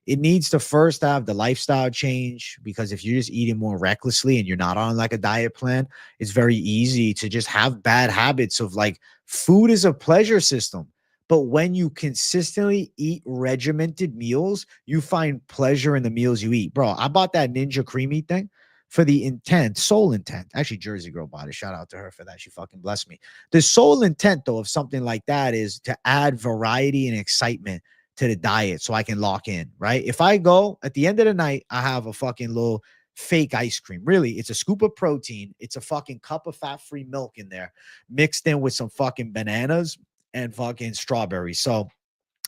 It needs to first have the lifestyle change, because if you're just eating more recklessly and you're not on like a diet plan, it's very easy to just have bad habits of like food is a pleasure system. But when you consistently eat regimented meals, you find pleasure in the meals you eat. Bro, I bought that Ninja Creamy thing for the intent, sole intent. Actually, Jersey Girl bought it. Shout out to her for that. She fucking blessed me. The sole intent, though, of something like that is to add variety and excitement to the diet so I can lock in, right? If I go at the end of the night, I have a fucking little fake ice cream. Really, it's a scoop of protein. It's a fucking cup of fat-free milk in there mixed in with some fucking bananas and fucking strawberries. So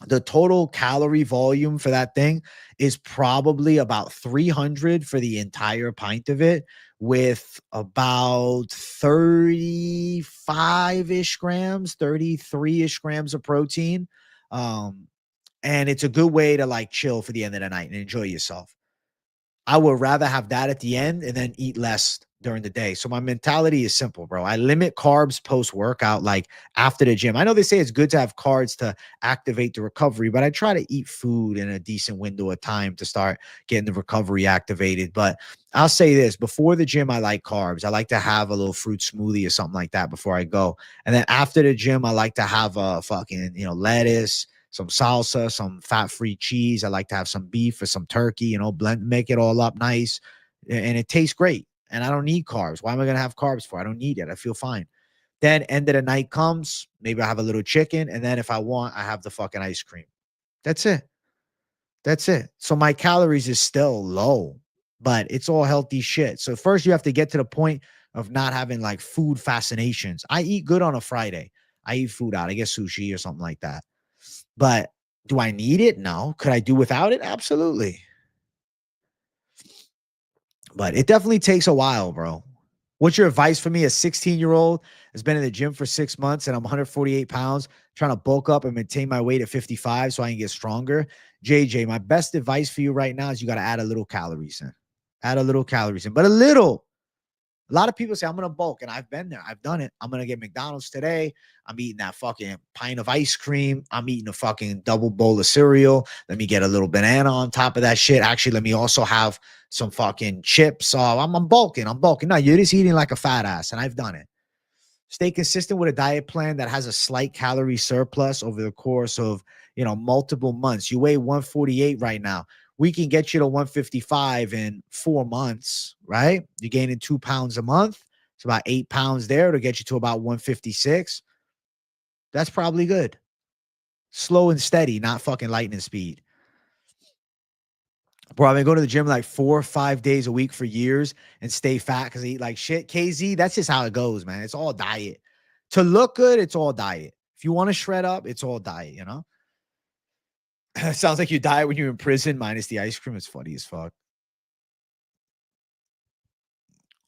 the total calorie volume for that thing is probably about 300 for the entire pint of it, with about 35-ish grams, 33-ish grams of protein. And it's a good way to like chill for the end of the night and enjoy yourself. I would rather have that at the end and then eat less during the day. So my mentality is simple, bro. I limit carbs post-workout, like after the gym. I know they say it's good to have carbs to activate the recovery, but I try to eat food in a decent window of time to start getting the recovery activated. But I'll say this, before the gym, I like carbs. I like to have a little fruit smoothie or something like that before I go. And then after the gym, I like to have a fucking, lettuce, some salsa, some fat-free cheese. I like to have some beef or some turkey, blend, make it all up nice. And it tastes great. And I don't need carbs. Why am I going to have carbs for? I don't need it. I feel fine. Then end of the night comes. Maybe I have a little chicken. And then if I want, I have the fucking ice cream. That's it. That's it. So my calories is still low, but it's all healthy shit. So first you have to get to the point of not having like food fascinations. I eat good on a Friday. I eat food out. I get sushi or something like that. But do I need it? No. Could I do without it? Absolutely. But it definitely takes a while, bro. What's your advice for me? A 16-year-old has been in the gym for 6 months and I'm 148 pounds, trying to bulk up and maintain my weight at 55 so I can get stronger. JJ, my best advice for you right now is you got to add a little calories in. Add a little calories in, but a little. A lot of people say, I'm going to bulk, and I've been there. I've done it. I'm going to get McDonald's today. I'm eating that fucking pint of ice cream. I'm eating a fucking double bowl of cereal. Let me get a little banana on top of that shit. Actually, let me also have some fucking chips. I'm bulking. I'm bulking. No, you're just eating like a fat ass, and I've done it. Stay consistent with a diet plan that has a slight calorie surplus over the course of, multiple months. You weigh 148 right now. We can get you to 155 in 4 months, right? You're gaining 2 pounds a month. It's about 8 pounds there to get you to about 156. That's probably good. Slow and steady, not fucking lightning speed. Bro, I've been going to the gym like 4 or 5 days a week for years and stay fat because I eat like shit. KZ, that's just how it goes, man. It's all diet. To look good, it's all diet. If you want to shred up, it's all diet, Sounds like you diet when you're in prison, minus the ice cream. It's funny as fuck.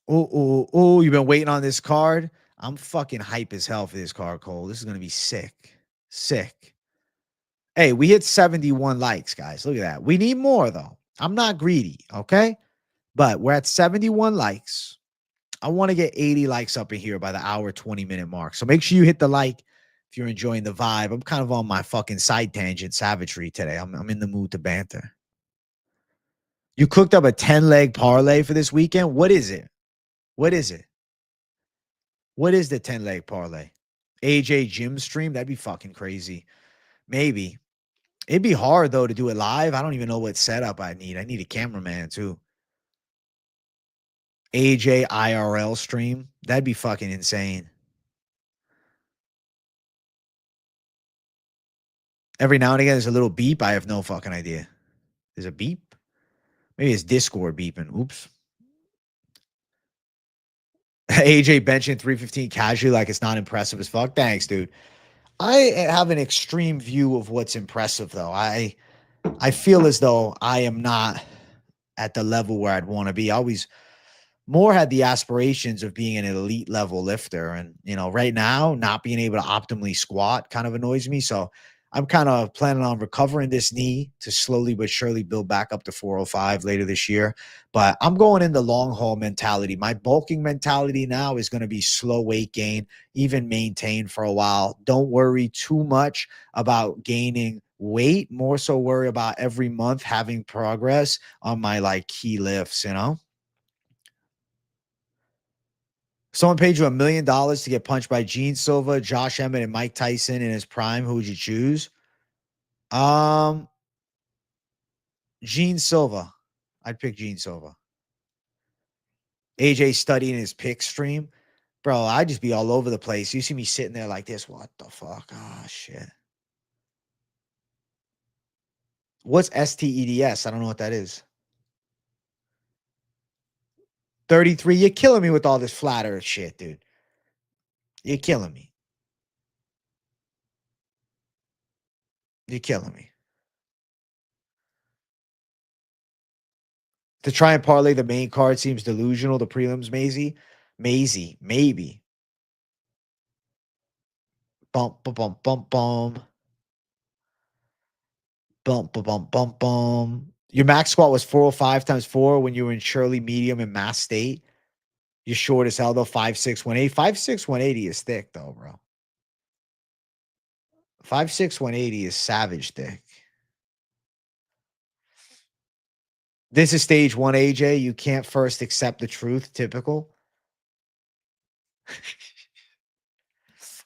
Oh, you've been waiting on this card? I'm fucking hype as hell for this card, Cole. This is going to be sick. Sick. Hey, we hit 71 likes, guys. Look at that. We need more, though. I'm not greedy, okay? But we're at 71 likes. I want to get 80 likes up in here by the hour 20-minute mark. So make sure you hit the like if you're enjoying the vibe. I'm kind of on my fucking side tangent savagery today. I'm in the mood to banter. You cooked up a 10-leg parlay for this weekend? What is it? What is it? What is the 10-leg parlay? AJ gym stream? That'd be fucking crazy. Maybe. It'd be hard, though, to do it live. I don't even know what setup I need. I need a cameraman, too. AJ IRL stream? That'd be fucking insane. Every now and again, there's a little beep. I have no fucking idea. There's a beep? Maybe it's Discord beeping. Oops. AJ benching 315 casually like it's not impressive as fuck. Thanks, dude. I have an extreme view of what's impressive, though. I feel as though I am not at the level where I'd want to be. I always more had the aspirations of being an elite level lifter. And, right now, not being able to optimally squat kind of annoys me. So I'm kind of planning on recovering this knee to slowly but surely build back up to 405 later this year. But I'm going in the long haul mentality. My bulking mentality now is going to be slow weight gain, even maintain for a while. Don't worry too much about gaining weight. More so worry about every month having progress on my like key lifts, Someone paid you $1 million to get punched by Gene Silva, Josh Emmett, and Mike Tyson in his prime. Who would you choose? Gene Silva. I'd pick Gene Silva. AJ studying his pick stream. Bro, I'd just be all over the place. You see me sitting there like this. What the fuck? Oh, shit. What's STEDS? I don't know what that is. 33. You're killing me with all this flat earth shit, dude. You're killing me. You're killing me. To try and parlay the main card seems delusional. The prelims, maybe. Bump, bump, bump, bump, bump. Bump, bump, bump, bump, bump. Your max squat was 405 times 4 when you were in Shirley Medium in Mass State. You're short as hell, though. 5'6", 180. 5'6", 180 is thick, though, bro. 5'6", 180 is savage thick. This is stage 1, AJ. You can't first accept the truth. Typical.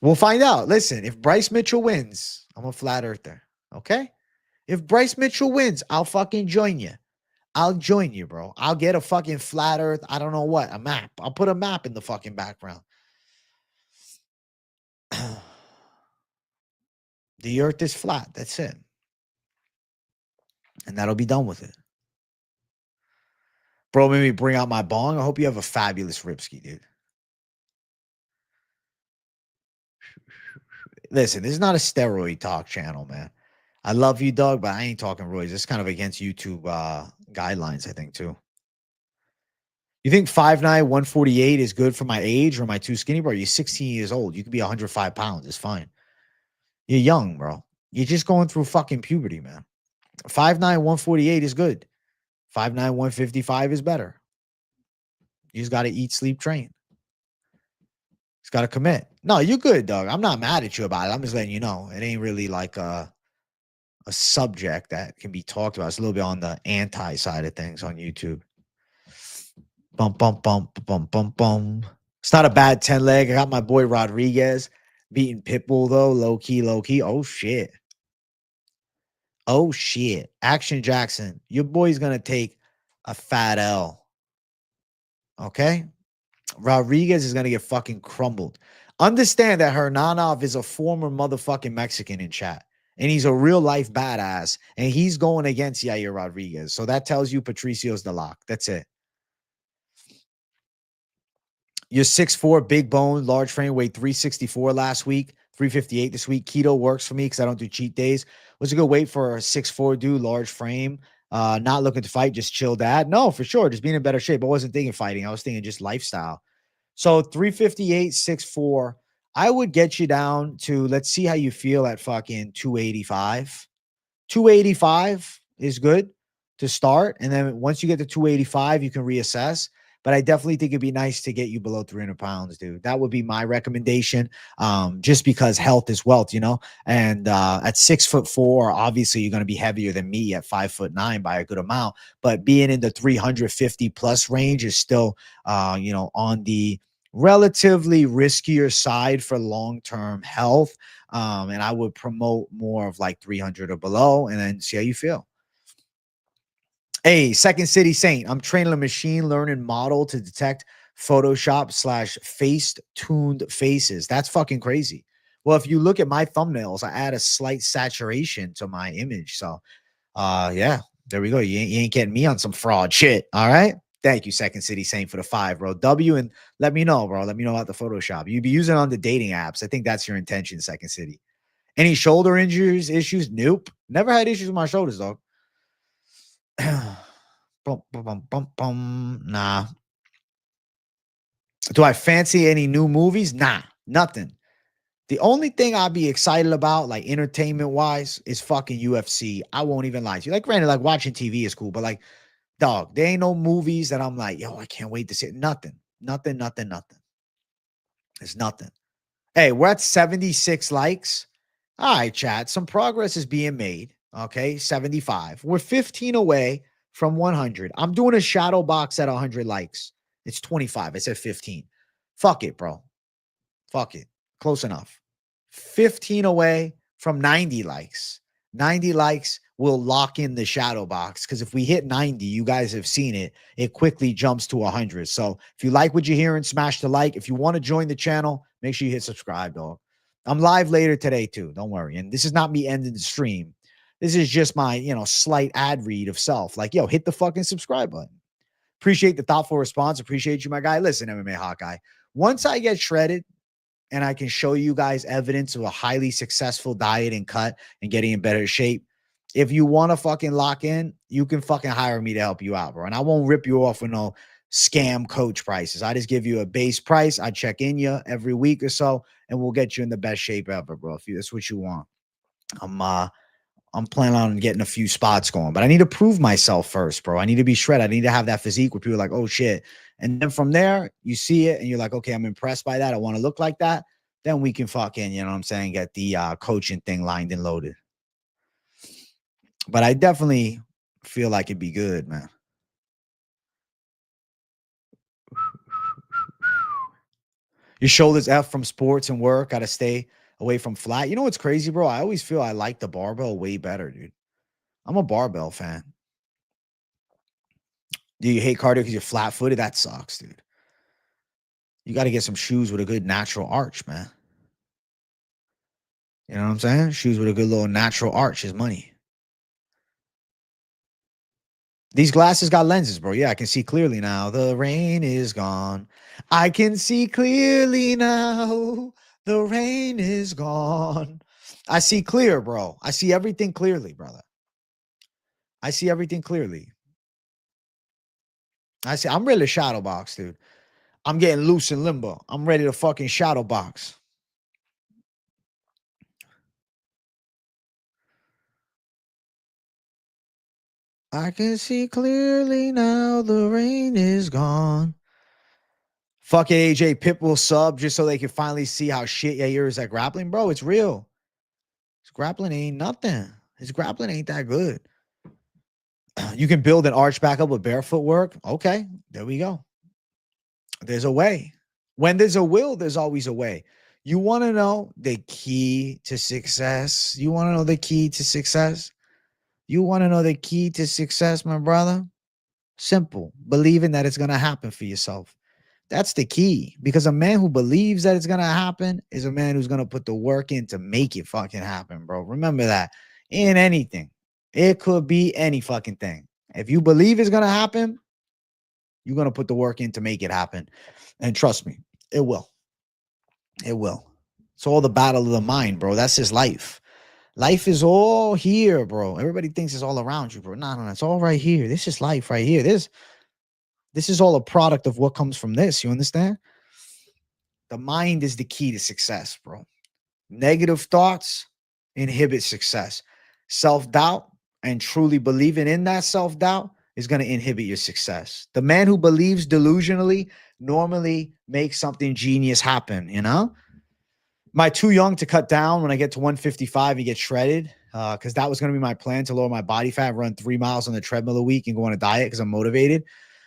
We'll find out. Listen, if Bryce Mitchell wins, I'm a flat earther. Okay? If Bryce Mitchell wins, I'll fucking join you. I'll join you, bro. I'll get a fucking flat earth. I don't know what. A map. I'll put a map in the fucking background. The earth is flat. That's it. And that'll be done with it. Bro, made me bring out my bong. I hope you have a fabulous ripski, dude. Listen, this is not a steroid talk channel, man. I love you, Doug, but I ain't talking roids. It's kind of against YouTube guidelines, I think, too. You think 5'9", 148 is good for my age, or am I too skinny, bro? You're 16 years old. You could be 105 pounds. It's fine. You're young, bro. You're just going through fucking puberty, man. 5'9", 148 is good. 5'9", 155 is better. You just got to eat, sleep, train. Just got to commit. No, you're good, Doug. I'm not mad at you about it. I'm just letting you know. It ain't really like a subject that can be talked about. It's a little bit on the anti side of things on YouTube. Bum, bum, bum, bum, bum, bum. It's not a bad 10 leg. I got my boy Rodriguez beating Pitbull, though. Low key, low key. Oh, shit. Oh, shit. Action Jackson. Your boy's going to take a fat L. Okay? Rodriguez is going to get fucking crumbled. Understand that Hernanov is a former motherfucking Mexican in chat. And he's a real life badass. And he's going against Yair Rodriguez. So that tells you Patricio's the lock. That's it. You're 6'4", big bone, large frame, weighed 364 last week, 358 this week. Keto works for me because I don't do cheat days. What's a good weight for a 6'4" dude, large frame? Not looking to fight, just chill dad. No, for sure. Just being in better shape. I wasn't thinking fighting. I was thinking just lifestyle. So 358, 6'4". I would get you down to, let's see how you feel at fucking 285. 285 is good to start. And then once you get to 285, you can reassess. But I definitely think it'd be nice to get you below 300 pounds, dude. That would be my recommendation. Just because health is wealth, you know. And at 6'4", obviously you're going to be heavier than me at 5'9" by a good amount. But being in the 350 plus range is still, on the relatively riskier side for long-term health. And I would promote more of like 300 or below, and then see how you feel. Hey, Second City Saint, I'm training a machine learning model to detect Photoshop / face-tuned faces. That's fucking crazy. Well, if you look at my thumbnails, I add a slight saturation to my image. So, yeah, there we go. You ain't getting me on some fraud shit. All right. Thank you, Second City Saint, for the 5, bro. W, and let me know, bro. Let me know about the Photoshop. You be using it on the dating apps. I think that's your intention, Second City. Any shoulder injuries, issues? Nope. Never had issues with my shoulders, dog. Bum, bum, bum, bum. Nah. Do I fancy any new movies? Nah, nothing. The only thing I'd be excited about, like entertainment wise, is fucking UFC. I won't even lie to you. Like, granted, like watching TV is cool, but like, dog, there ain't no movies that I'm like, yo, I can't wait to see it. Nothing. Nothing. It's nothing. Hey, we're at 76 likes. All right, chat. Some progress is being made. Okay, 75. We're 15 away from 100. I'm doing a shadow box at 100 likes. It's 25. I said 15. Fuck it, bro. Fuck it. Close enough. 15 away from 90 likes. 90 likes will lock in the shadow box, because if we hit 90, you guys have seen it, it quickly jumps to 100. So if you like what you're hearing, smash the like. If you want to join the channel, make sure you hit subscribe, dog. I'm live later today too. Don't worry. And this is not me ending the stream. This is just my, slight ad read of self. Like, yo, hit the fucking subscribe button. Appreciate the thoughtful response. Appreciate you, my guy. Listen, MMA Hawkeye. Once I get shredded and I can show you guys evidence of a highly successful diet and cut and getting in better shape, if you want to fucking lock in, you can fucking hire me to help you out, bro. And I won't rip you off with no scam coach prices. I just give you a base price. I check in you every week or so, and we'll get you in the best shape ever, bro. If that's what you want. I'm planning on getting a few spots going, but I need to prove myself first, bro. I need to be shredded. I need to have that physique where people are like, oh shit. And then from there, you see it and you're like, okay, I'm impressed by that. I want to look like that. Then we can fucking, you know what I'm saying, get the coaching thing lined and loaded. But I definitely feel like it'd be good, man. Your shoulders F from sports and work. Got to stay away from flat. You know what's crazy, bro? I always feel I like the barbell way better, dude. I'm a barbell fan. Do you hate cardio because you're flat footed? That sucks, dude. You got to get some shoes with a good natural arch, man. You know what I'm saying? Shoes with a good little natural arch is money. These glasses got lenses, bro. Yeah, I can see clearly now. The rain is gone. I can see clearly now. The rain is gone. I see clear, bro. I see everything clearly, brother. I see everything clearly. I'm ready to shadow box, dude. I'm getting loose in limbo. I'm ready to fucking shadow box. I can see clearly now the rain is gone. Fucking AJ Pip will sub just so they can finally see how shit Yair is at grappling. Bro, it's real. His grappling ain't nothing. His grappling ain't that good. You can build an arch back up with barefoot work. Okay, there we go. There's a way. When there's a will, there's always a way. You want to know the key to success? You want to know the key to success? You want to know the key to success, my brother? Simple. Believing that it's going to happen for yourself. That's the key. Because a man who believes that it's going to happen is a man who's going to put the work in to make it fucking happen, bro. Remember that. In anything. It could be any fucking thing. If you believe it's going to happen, you're going to put the work in to make it happen. And trust me, it will. It will. It's all the battle of the mind, bro. That's just life. Life is all here, bro. Everybody thinks it's all around you, bro. No. It's all right here. This is life right here. This is all a product of what comes from this. You understand? The mind is the key to success, bro. Negative thoughts inhibit success. Self-doubt and truly believing in that self-doubt is going to inhibit your success. The man who believes delusionally normally makes something genius happen, you know? Am I too young to cut down when I get to 155 and get shredded? Because that was going to be my plan to lower my body fat, run 3 miles on the treadmill a week and go on a diet because I'm motivated.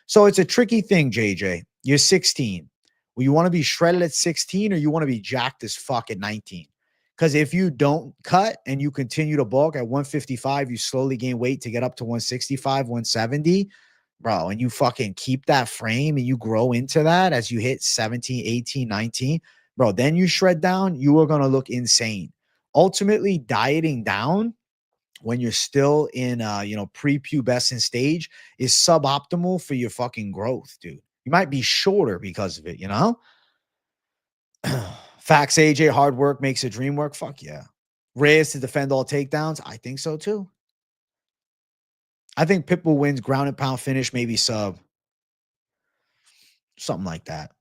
So it's a tricky thing, JJ. You're 16. Well, you want to be shredded at 16 or you want to be jacked as fuck at 19? Because if you don't cut and you continue to bulk at 155, you slowly gain weight to get up to 165, 170, bro, and you fucking keep that frame and you grow into that as you hit 17, 18, 19, bro, then you shred down, you are going to look insane. Ultimately, dieting down when you're still in prepubescent stage is suboptimal for your fucking growth, dude. You might be shorter because of it, you know? Facts, AJ, hard work makes a dream work. Fuck yeah. Reyes to defend all takedowns. I think so too. I think Pitbull wins ground and pound finish, maybe sub. Something like that.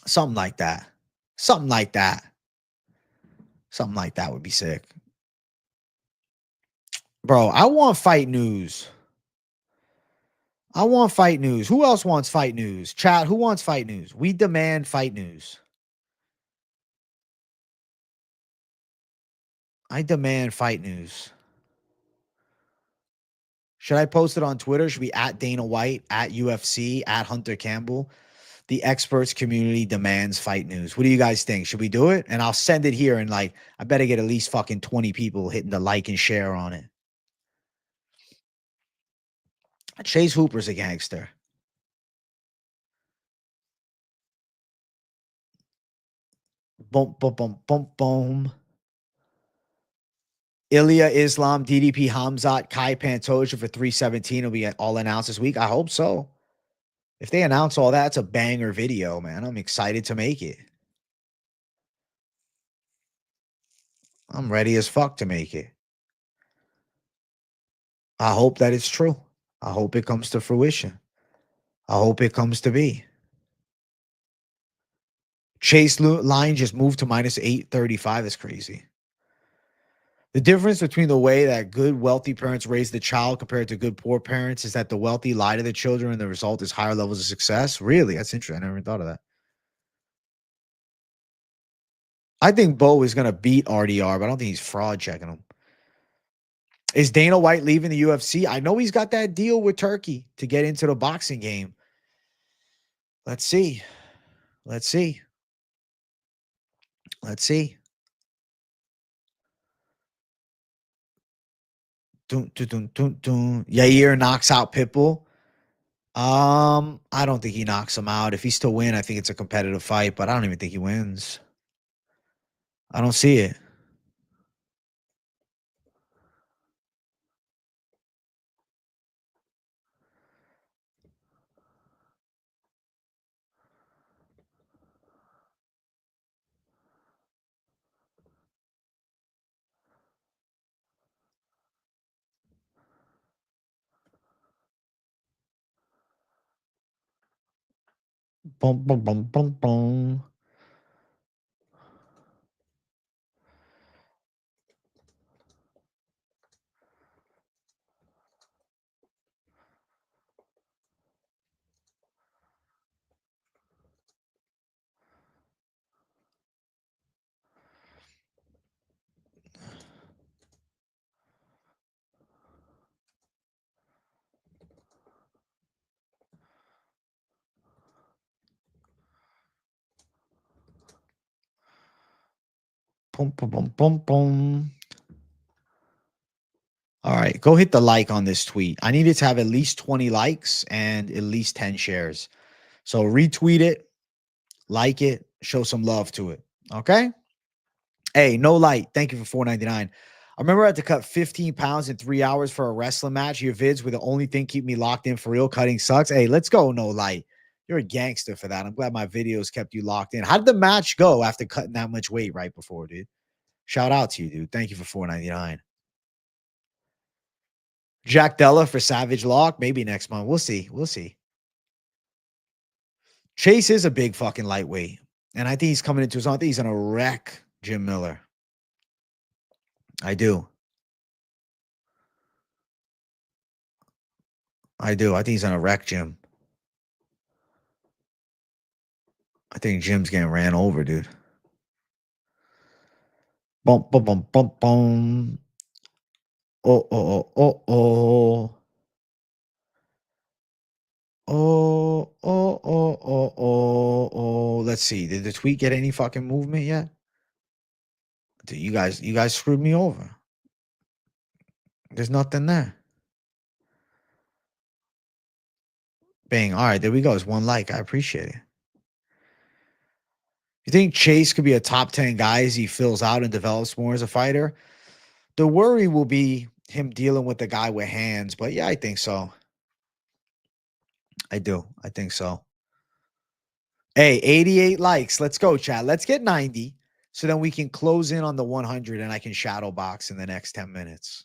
Something like that. Something like that. Something like that would be sick. Bro, I want fight news. I want fight news. Who else wants fight news? Chat, who wants fight news? We demand fight news. I demand fight news. Should I post it on Twitter? Should be at Dana White, at UFC, at Hunter Campbell? The experts community demands fight news. What do you guys think? Should we do it? And I'll send it here and I better get at least fucking 20 people hitting the like and share on it. Chase Hooper's a gangster. Boom, boom, boom, boom, boom. Ilya Islam, DDP Hamzat, Kai Pantoja for 317 will be all announced this week. I hope so. If they announce all that, it's a banger video, man. I'm excited to make it. I'm ready as fuck to make it. I hope that it's true. I hope it comes to fruition. I hope it comes to be. Chase line just moved to minus 835. Is crazy. The difference between the way that good, wealthy parents raise the child compared to good, poor parents is that the wealthy lie to the children and the result is higher levels of success. Really? That's interesting. I never thought of that. I think Bo is going to beat RDR, but I don't think he's fraud checking him. Is Dana White leaving the UFC? I know he's got that deal with Turkey to get into the boxing game. Let's see. Let's see. Let's see. Dun, dun, dun, dun, dun. Yair knocks out Pitbull. I don't think he knocks him out. If he still win, I think it's a competitive fight, but I don't even think he wins. I don't see it. Boom, boom, boom, boom, boom. Boom, boom, boom, boom, boom. All right, go hit the like on this tweet. I need it to have at least 20 likes and at least 10 shares. So retweet it, like it, show some love to it. Okay? Hey, no light. Thank you for $4.99. I remember I had to cut 15 pounds in 3 hours for a wrestling match. Your vids were the only thing keep me locked in for real. Cutting sucks. Hey, let's go, no light. You're a gangster for that. I'm glad my videos kept you locked in. How did the match go after cutting that much weight right before, dude? Shout out to you, dude. Thank you for $4.99. Jack Della for Savage Lock. Maybe next month. We'll see. We'll see. Chase is a big fucking lightweight. And I think he's coming into his own. I think he's going to wreck Jim Miller. I do. I do. I think he's going to wreck Jim. I think Jim's getting ran over, dude. Boom, boom, boom, boom, boom. Oh, oh, oh, oh, oh. Oh, oh, oh, oh, oh, oh. Let's see. Did the tweet get any fucking movement yet? Dude, you guys screwed me over. There's nothing there. Bang. All right, there we go. It's one like. I appreciate it. You think Chase could be a top 10 guy as he fills out and develops more as a fighter? The worry will be him dealing with the guy with hands, but yeah, I think so. I do. I think so. Hey, 88 likes. Let's go, chat. Let's get 90 so then we can close in on the 100 and I can shadow box in the next 10 minutes.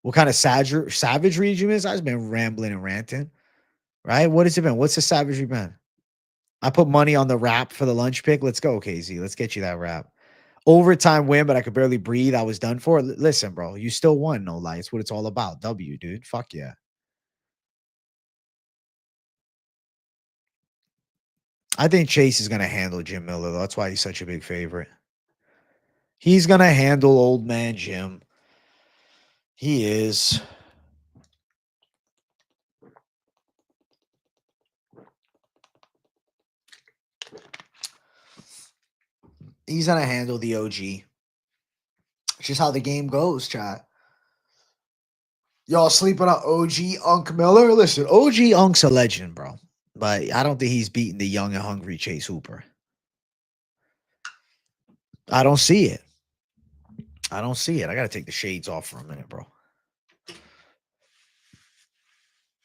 What kind of savage region is? I've been rambling and ranting, right? What has it been? What's the savagery been? I put money on the wrap for the lunch pick. Let's go, KZ. Let's get you that wrap. Overtime win, but I could barely breathe. I was done for. Listen, bro, you still won. No lie. It's what it's all about. W, dude. Fuck yeah. I think Chase is going to handle Jim Miller, though. That's why he's such a big favorite. He's going to handle old man Jim. He is. He's going to handle the OG. It's just how the game goes, chat. Y'all sleeping on OG Unk Miller? Listen, OG Unk's a legend, bro. But I don't think he's beating the young and hungry Chase Hooper. I don't see it. I don't see it. I got to take the shades off for a minute, bro.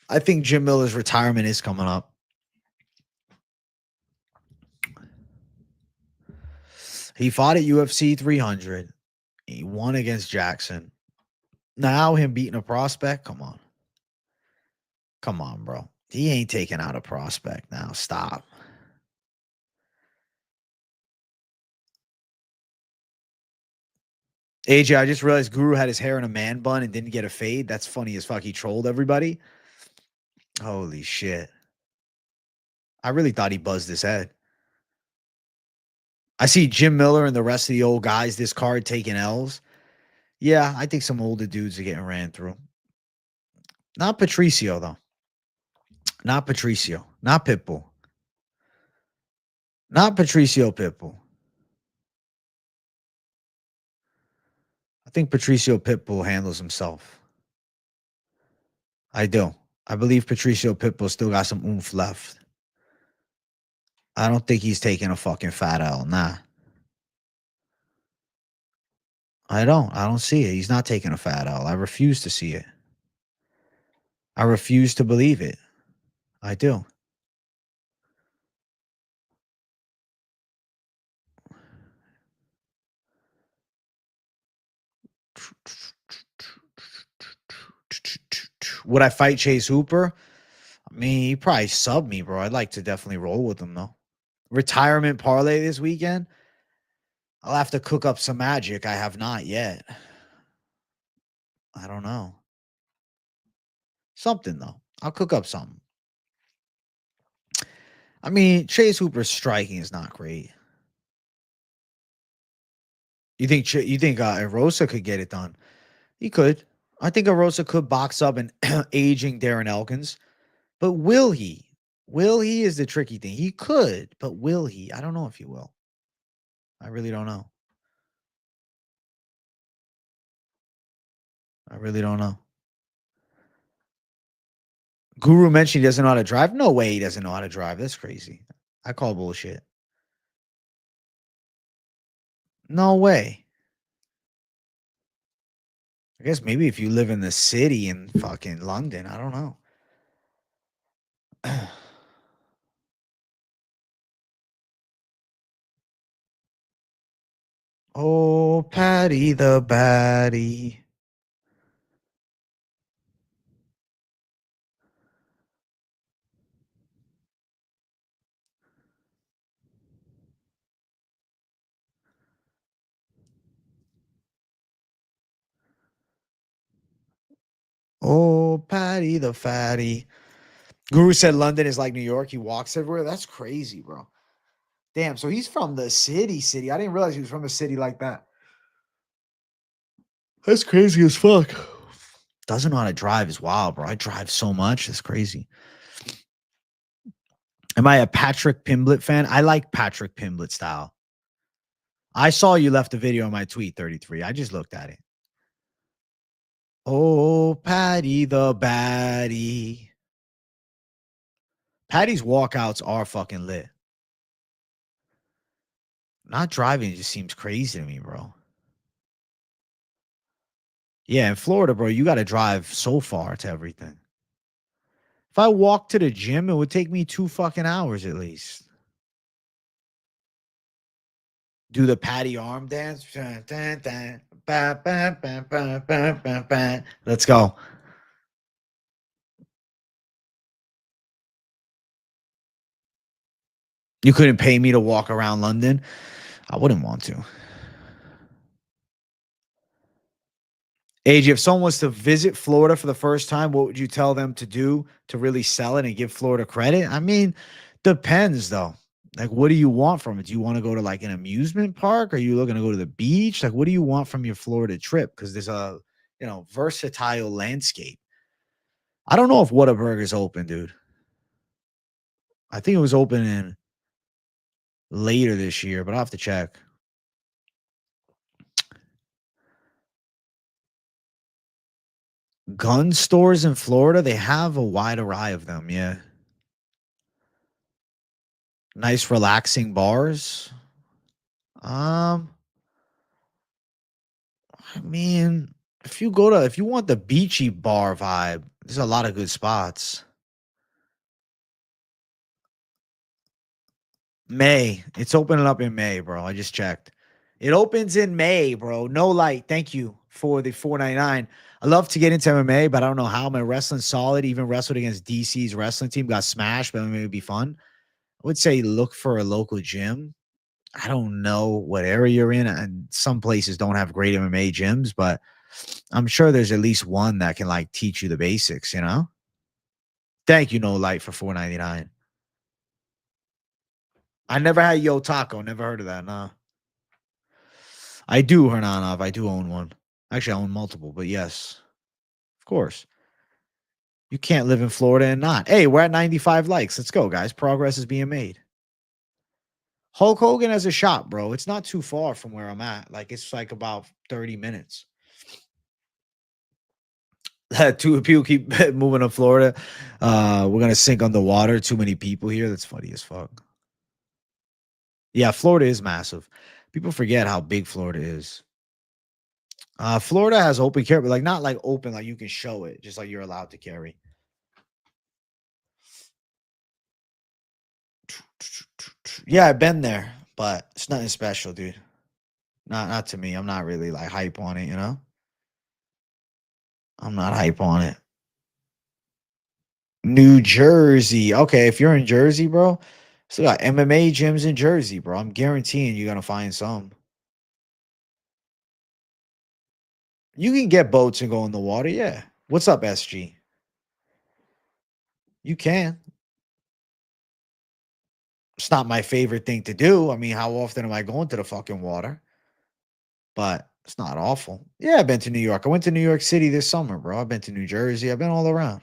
I think Jim Miller's retirement is coming up. He fought at UFC 300. He won against Jackson. Now him beating a prospect? Come on. Come on, bro. He ain't taking out a prospect now. Stop. AJ, I just realized Guru had his hair in a man bun and didn't get a fade. That's funny as fuck. He trolled everybody. Holy shit. I really thought he buzzed his head. I see Jim Miller and the rest of the old guys this card taking L's. Yeah, I think some older dudes are getting ran through. Not Patricio, though. Not Patricio. Not Pitbull. Not Patricio Pitbull. I think Patricio Pitbull handles himself. I do. I believe Patricio Pitbull still got some oomph left. I don't think he's taking a fucking fat L. Nah. I don't see it. He's not taking a fat L. I refuse to see it. I refuse to believe it. I do. Would I fight Chase Hooper? I mean, he probably sub me, bro. I'd like to definitely roll with him though. Retirement parlay this weekend. I'll have to cook up some magic. I have not yet. I don't know. Something though. I'll cook up something. I mean, Chase Hooper's striking is not great. You think Erosa could get it done? He could. I think Erosa could box up an aging Darren Elkins, but will he? Will he is the tricky thing. He could, but will he? I don't know if he will. I really don't know. I really don't know. Guru mentioned he doesn't know how to drive. No way he doesn't know how to drive. That's crazy. I call bullshit. No way. I guess maybe if you live in the city in fucking London, I don't know. Oh, Patty the baddie. Oh, Patty the fatty. Guru said London is like New York. He walks everywhere. That's crazy, bro. Damn. So he's from the city. I didn't realize he was from a city like that. That's crazy as fuck. Doesn't know how to drive is wild, bro. I drive so much. That's crazy. Am I a Patrick Pimblett fan? I like Patrick Pimblett style. I saw you left a video on my tweet, 33. I just looked at it. Oh, Patty the baddie. Patty's walkouts are fucking lit. Not driving just seems crazy to me, bro. Yeah, in Florida, bro, you got to drive so far to everything. If I walk to the gym, it would take me 2 fucking hours at least. Do the Patty arm dance. Let's go. You couldn't pay me to walk around London? I wouldn't want to. AJ, if someone was to visit Florida for the first time, what would you tell them to do to really sell it and give Florida credit? I mean, depends though. Like, what do you want from it? Do you want to go to like an amusement park? Are you looking to go to the beach? Like, what do you want from your Florida trip? Because there's a, versatile landscape. I don't know if Whataburger's open, dude. I think it was open in later this year, but I'll have to check. Gun stores in Florida, they have a wide array of them, yeah. Nice relaxing bars. I mean, if you want the beachy bar vibe, there's a lot of good spots. May. It's opening up in May, bro. I just checked. It opens in May, bro. No light. Thank you for the $4.99. I love to get into MMA, but I don't know how. My wrestling solid. Even wrestled against DC's wrestling team. Got smashed, but it would be fun. I would say look for a local gym. I don't know what area you're in. And some places don't have great MMA gyms, but I'm sure there's at least one that can like teach you the basics, you know? Thank you, No Light, for $4.99. I never had Yo Taco. Never heard of that. Nah. I do, Hernanov. I do own one. Actually, I own multiple, but yes, of course. You can't live in Florida and not. Hey, we're at 95 likes. Let's go, guys. Progress is being made. Hulk Hogan has a shop, bro. It's not too far from where I'm at. Like, it's like about 30 minutes. Two people keep moving to Florida. We're gonna sink underwater. Too many people here. That's funny as fuck. Yeah, Florida is massive. People forget how big Florida is. Florida has open carry, but like not like open, like you can show it, just like you're allowed to carry. Yeah, I've been there, but it's nothing special, dude. Not to me. I'm not really like hype on it, you know? I'm not hype on it. New Jersey. Okay, if you're in Jersey, bro, still got MMA gyms in Jersey, bro. I'm guaranteeing you're gonna find some. You can get boats and go in the water. Yeah. What's up, SG? You can. It's not my favorite thing to do. I mean, how often am I going to the fucking water? But it's not awful. Yeah, I've been to New York. I went to New York City this summer, bro. I've been to New Jersey. I've been all around.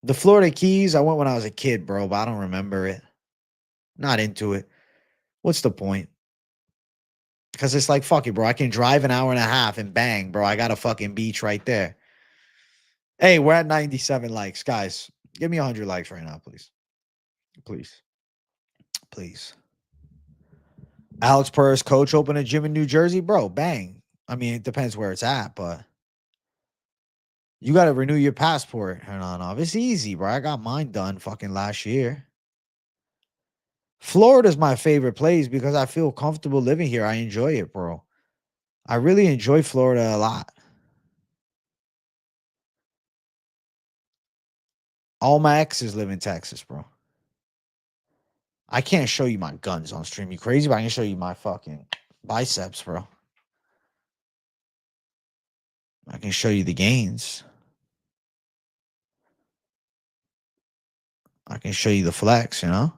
The Florida Keys, I went when I was a kid, bro, but I don't remember it. Not into it. What's the point? Because it's like, fuck it, bro. I can drive an hour and a half and bang, bro. I got a fucking beach right there. Hey, we're at 97 likes. Guys, give me 100 likes right now, please. Please. Please. Alex Purse, coach, open a gym in New Jersey, bro. Bang. I mean, it depends where it's at, but you got to renew your passport. No. It's easy, bro. I got mine done fucking last year. Florida's my favorite place because I feel comfortable living here. I enjoy it, bro. I really enjoy Florida a lot. All my exes live in Texas, bro. I can't show you my guns on stream. You crazy? But I can show you my fucking biceps, bro. I can show you the gains. I can show you the flex, you know?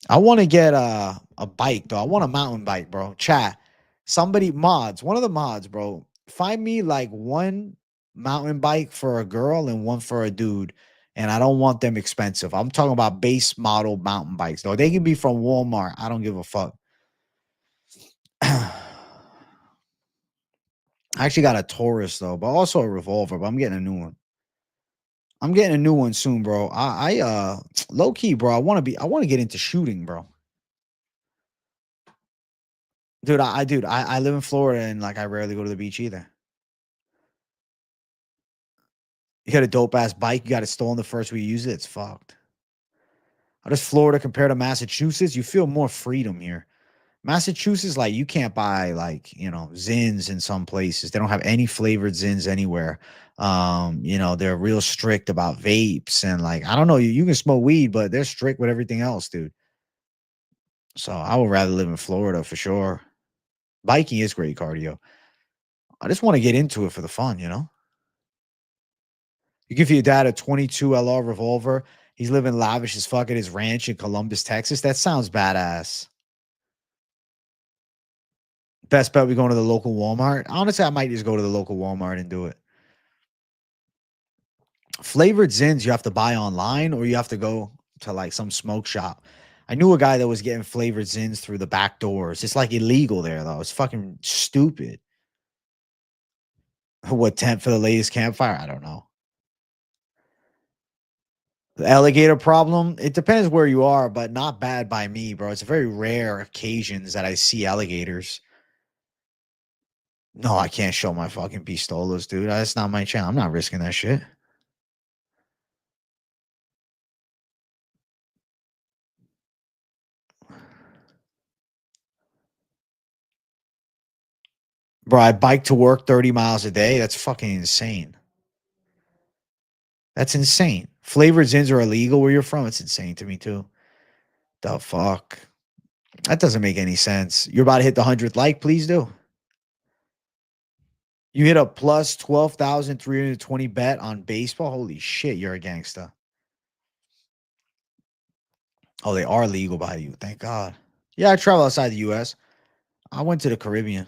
I want to get a bike, though. I want a mountain bike, bro. Chat. Somebody mods, one of the mods, bro. Find me like one mountain bike for a girl and one for a dude. And I don't want them expensive. I'm talking about base model mountain bikes, though. They can be from Walmart. I don't give a fuck. I actually got a Taurus, though, but also a Revolver, but I'm getting a new one. I'm getting a new one soon, bro. I low key, bro. I want to get into shooting, bro. Dude, I live in Florida and like I rarely go to the beach either. You got a dope ass bike, you got it stolen the first week you use it, it's fucked. How does Florida compare to Massachusetts? You feel more freedom here. Massachusetts, like you can't buy like, Zins in some places. They don't have any flavored Zins anywhere. They're real strict about vapes and like I don't know, you can smoke weed, but they're strict with everything else, dude. So I would rather live in Florida for sure. Biking is great cardio. I just want to get into it for the fun. You give your dad a 22 LR revolver. He's living lavish as fuck at his ranch in Columbus, Texas. That sounds badass. Best bet we going to the local Walmart. Honestly, I might just go to the local Walmart and do it. Flavored Zins you have to buy online or you have to go to like some smoke shop. I knew a guy that was getting flavored Zins through the back doors. It's like illegal there though. It's fucking stupid. What tent for the latest campfire? I don't know. The alligator problem, it depends where you are, but not bad by me, bro. It's very rare occasions that I see alligators. No, I can't show my fucking pistolas, dude. That's not my channel. I'm not risking that shit. Bro, I bike to work 30 miles a day. That's fucking insane. That's insane. Flavored Zins are illegal where you're from. It's insane to me, too. The fuck? That doesn't make any sense. You're about to hit the 100th like. Please do. You hit a plus 12,320 bet on baseball. Holy shit, you're a gangster. Oh, they are legal by you. Thank God. Yeah, I travel outside the U.S. I went to the Caribbean.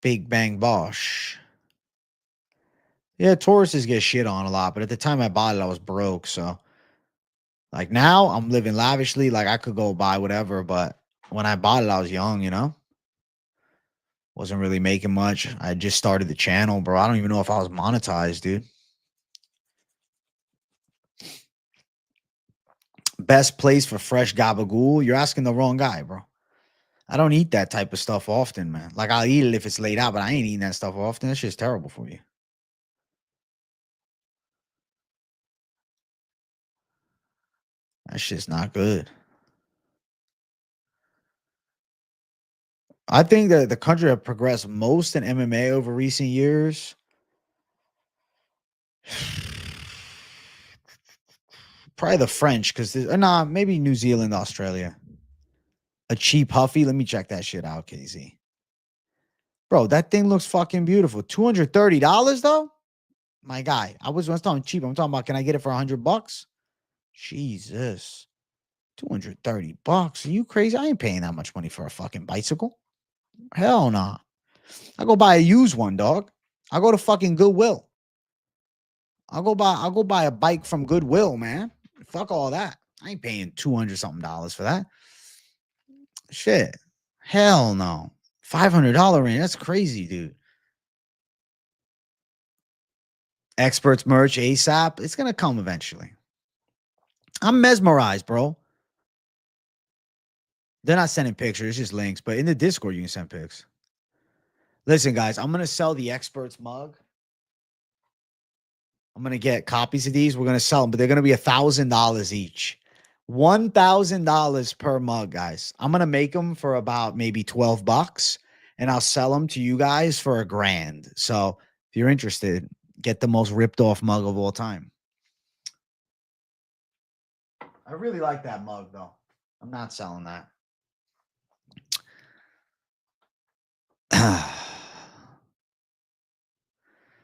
Big Bang Bosh. Yeah, Tauruses get shit on a lot, but at the time I bought it, I was broke. So, like now, I'm living lavishly. Like I could go buy whatever, but when I bought it, I was young. Wasn't really making much. I just started the channel, bro. I don't even know if I was monetized, dude. Best place for fresh gabagool? You're asking the wrong guy, bro. I don't eat that type of stuff often, man. Like I'll eat it if it's laid out, but I ain't eating that stuff often. That shit's terrible for you. That shit's not good. I think that the country that progressed most in MMA over recent years, probably the French, because nah, maybe New Zealand, Australia. A cheap Huffy. Let me check that shit out, KZ. Bro, that thing looks fucking beautiful. $230 though? My guy. I was talking cheap. I'm talking about, can I get it for $100? Jesus. 230 bucks. Are you crazy? I ain't paying that much money for a fucking bicycle. Hell nah. I go buy a used one, dog. I go to fucking Goodwill. I'll go buy a bike from Goodwill, man. Fuck all that. I ain't paying 200 something dollars for that. Shit. Hell no. $500 range. That's crazy, dude. Experts merch ASAP. It's gonna come eventually. I'm mesmerized, bro. They're not sending pictures, it's just links. But in the Discord, you can send pics. Listen, guys, I'm gonna sell the experts mug. I'm gonna get copies of these. We're gonna sell them, but they're gonna be $1,000 each. $1,000 per mug, guys. I'm gonna make them for about maybe $12, and I'll sell them to you guys for $1,000. So if you're interested, get the most ripped off mug of all time. I really like that mug, though. I'm not selling that.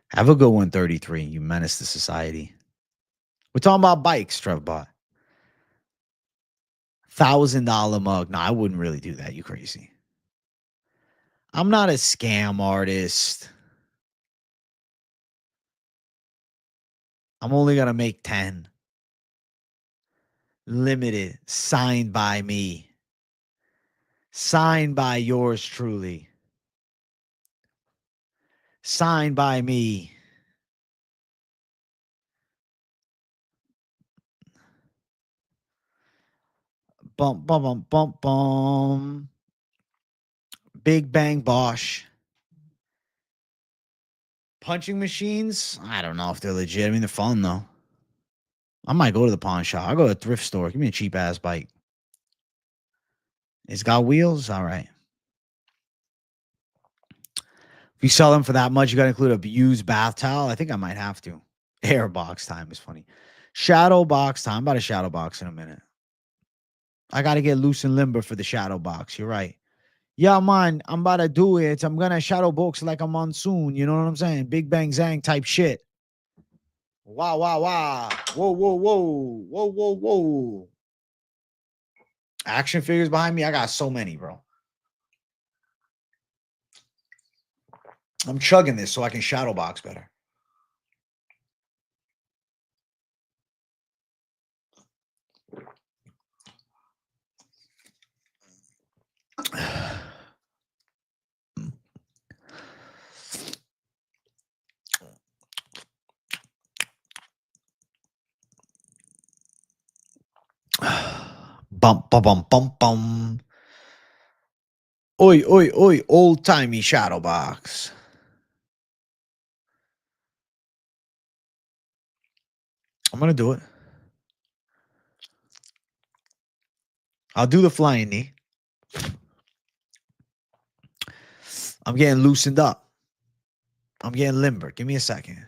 Have a good one, 33. You menace to society. We're talking about bikes, Trevbot. $1,000 mug. No, I wouldn't really do that. You crazy. I'm not a scam artist. I'm only gonna make 10. Limited. Signed by me. Signed by yours truly. Signed by me. Bump, bump, bump, bump, bump. Big Bang Bosch. Punching machines? I don't know if they're legit. I mean, they're fun, though. I might go to the pawn shop. I'll go to a thrift store. Give me a cheap ass bike. It's got wheels? All right. If you sell them for that much, you got to include a used bath towel. I think I might have to. Air box time is funny. Shadow box time. I'm about to shadow box in a minute. I got to get loose and limber for the shadow box. You're right. Yeah, man, I'm about to do it. I'm going to shadow box like a monsoon. You know what I'm saying? Big Bang Zang type shit. Wow, wow, wow. Whoa, whoa, whoa. Whoa, whoa, whoa. Action figures behind me. I got so many, bro. I'm chugging this so I can shadow box better. Bum, bum, bum, bum, bum. Oi, oi, oi. Old timey shadow box. I'm going to do it. I'll do the flying knee. I'm getting loosened up. I'm getting limber. Give me a second.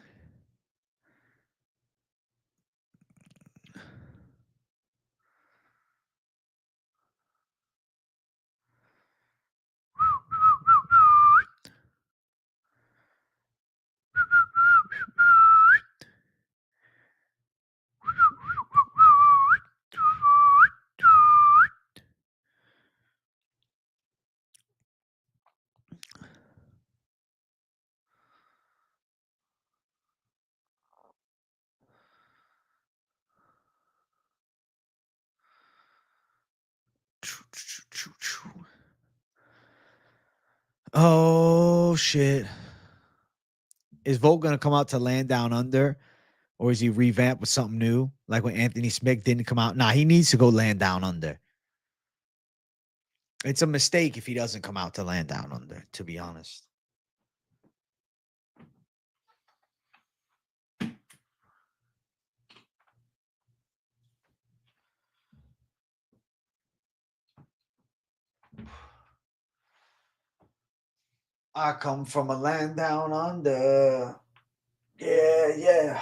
Oh, shit. Is Volt going to come out to Land Down Under? Or is he revamped with something new? Like when Anthony Smith didn't come out? Nah, he needs to go Land Down Under. It's a mistake if he doesn't come out to Land Down Under, to be honest. I come from a land down under. Yeah, yeah.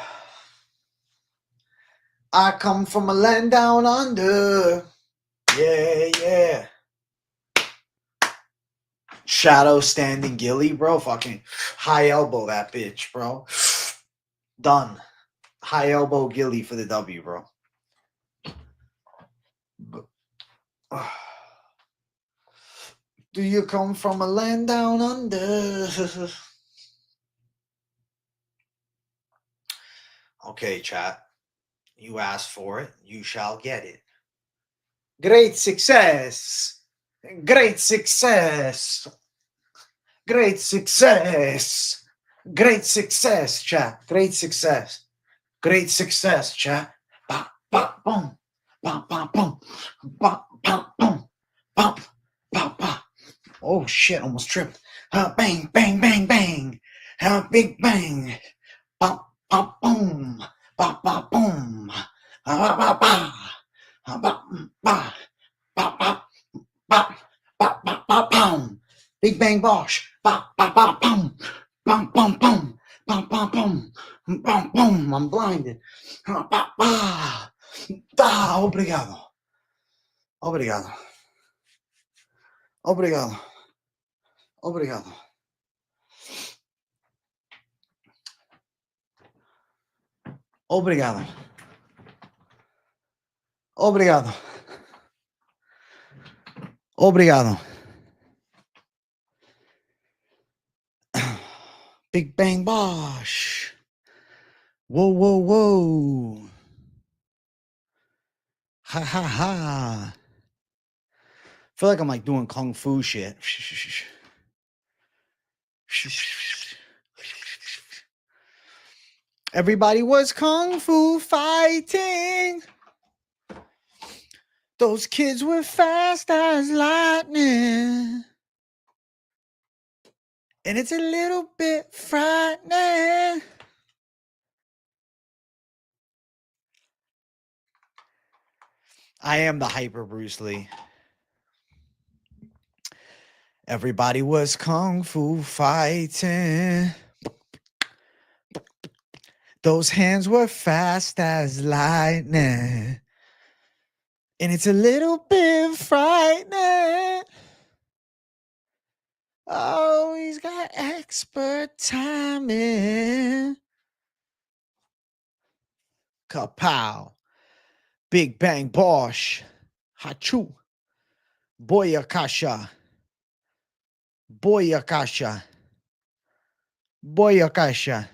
I come from a land down under. Yeah, yeah. Shadow standing Gilly, bro. Fucking high elbow that bitch, bro. Done. High elbow Gilly for the W, bro. Do you come from a land down under? Okay, chat. You asked for it. You shall get it. Great success. Great success. Great success. Great success, chat. Great success. Great success, chat. Ba, ba, boom. Ba, ba, boom. Ba, ba, boom. Ba, ba, ba. Oh, shit. Almost tripped. Bang, bang, bang, bang. Big bang. Ba, ba, boom. Ba, ba, boom. Ba, ba, ba, ba. Ba, ba, ba. Ba, ba, ba. Ba, ba, ba, boom. Big bang bosh. Ba, ba, ba, boom. Bum, bum, bum. Bum, bum, bum. Bum, bum. I'm blinded. Ba, ba. Ah, obrigado. Obrigado. Obrigado. Obrigado. Obrigado. Obrigado. Obrigado. Big bang bosh. Whoa, whoa, whoa. Ha, ha, ha. I feel like I'm like doing kung fu shit. Everybody was kung fu fighting. Those kids were fast as lightning. And it's a little bit frightening. I am the hyper Bruce Lee. Everybody was kung fu fighting. Those hands were fast as lightning. And it's a little bit frightening. Oh, he's got expert timing. Kapow. Big bang bosh. Hachu. Boyakasha. Boyakasha. Boyakasha.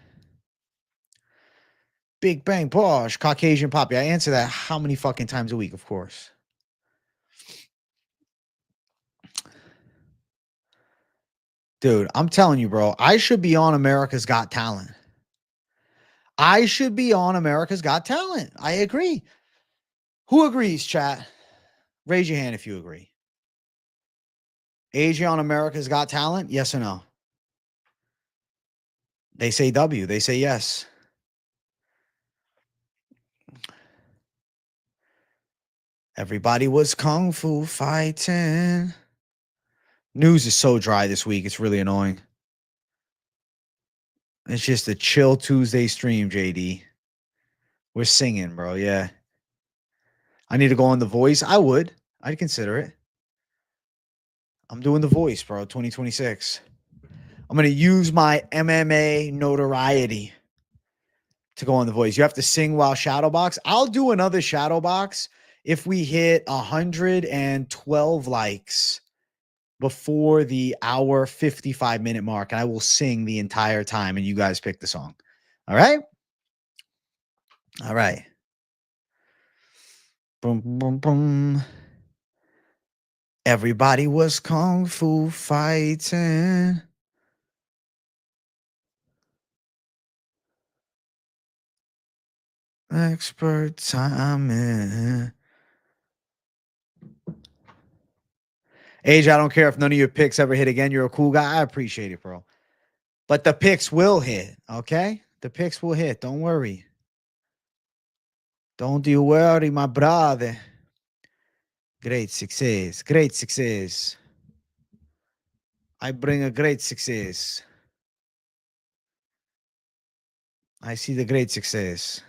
Big bang bosh. Caucasian poppy. I answer that how many fucking times a week, of course. Dude, I'm telling you, bro, I should be on America's Got Talent. I should be on America's Got Talent. I agree. Who agrees, chat? Raise your hand if you agree. AJ on America's Got Talent? Yes or no? They say W. They say yes. Everybody was kung fu fighting. News is so dry this week. It's really annoying. It's just a chill Tuesday stream, JD. We're singing, bro. Yeah. I need to go on The Voice. I would. I'd consider it. I'm doing The Voice, bro. 2026. I'm going to use my MMA notoriety to go on The Voice. You have to sing while Shadowbox. I'll do another Shadowbox if we hit 112 likes before the hour 55-minute mark. And I will sing the entire time and you guys pick the song. All right? All right. Boom, boom, boom. Everybody was kung fu fighting. Expert timing. Age, I don't care if none of your picks ever hit again. You're a cool guy. I appreciate it, bro. But the picks will hit, okay? The picks will hit. Don't worry. Don't you worry, my brother. Great success. Great success. I bring a great success. I see the great success.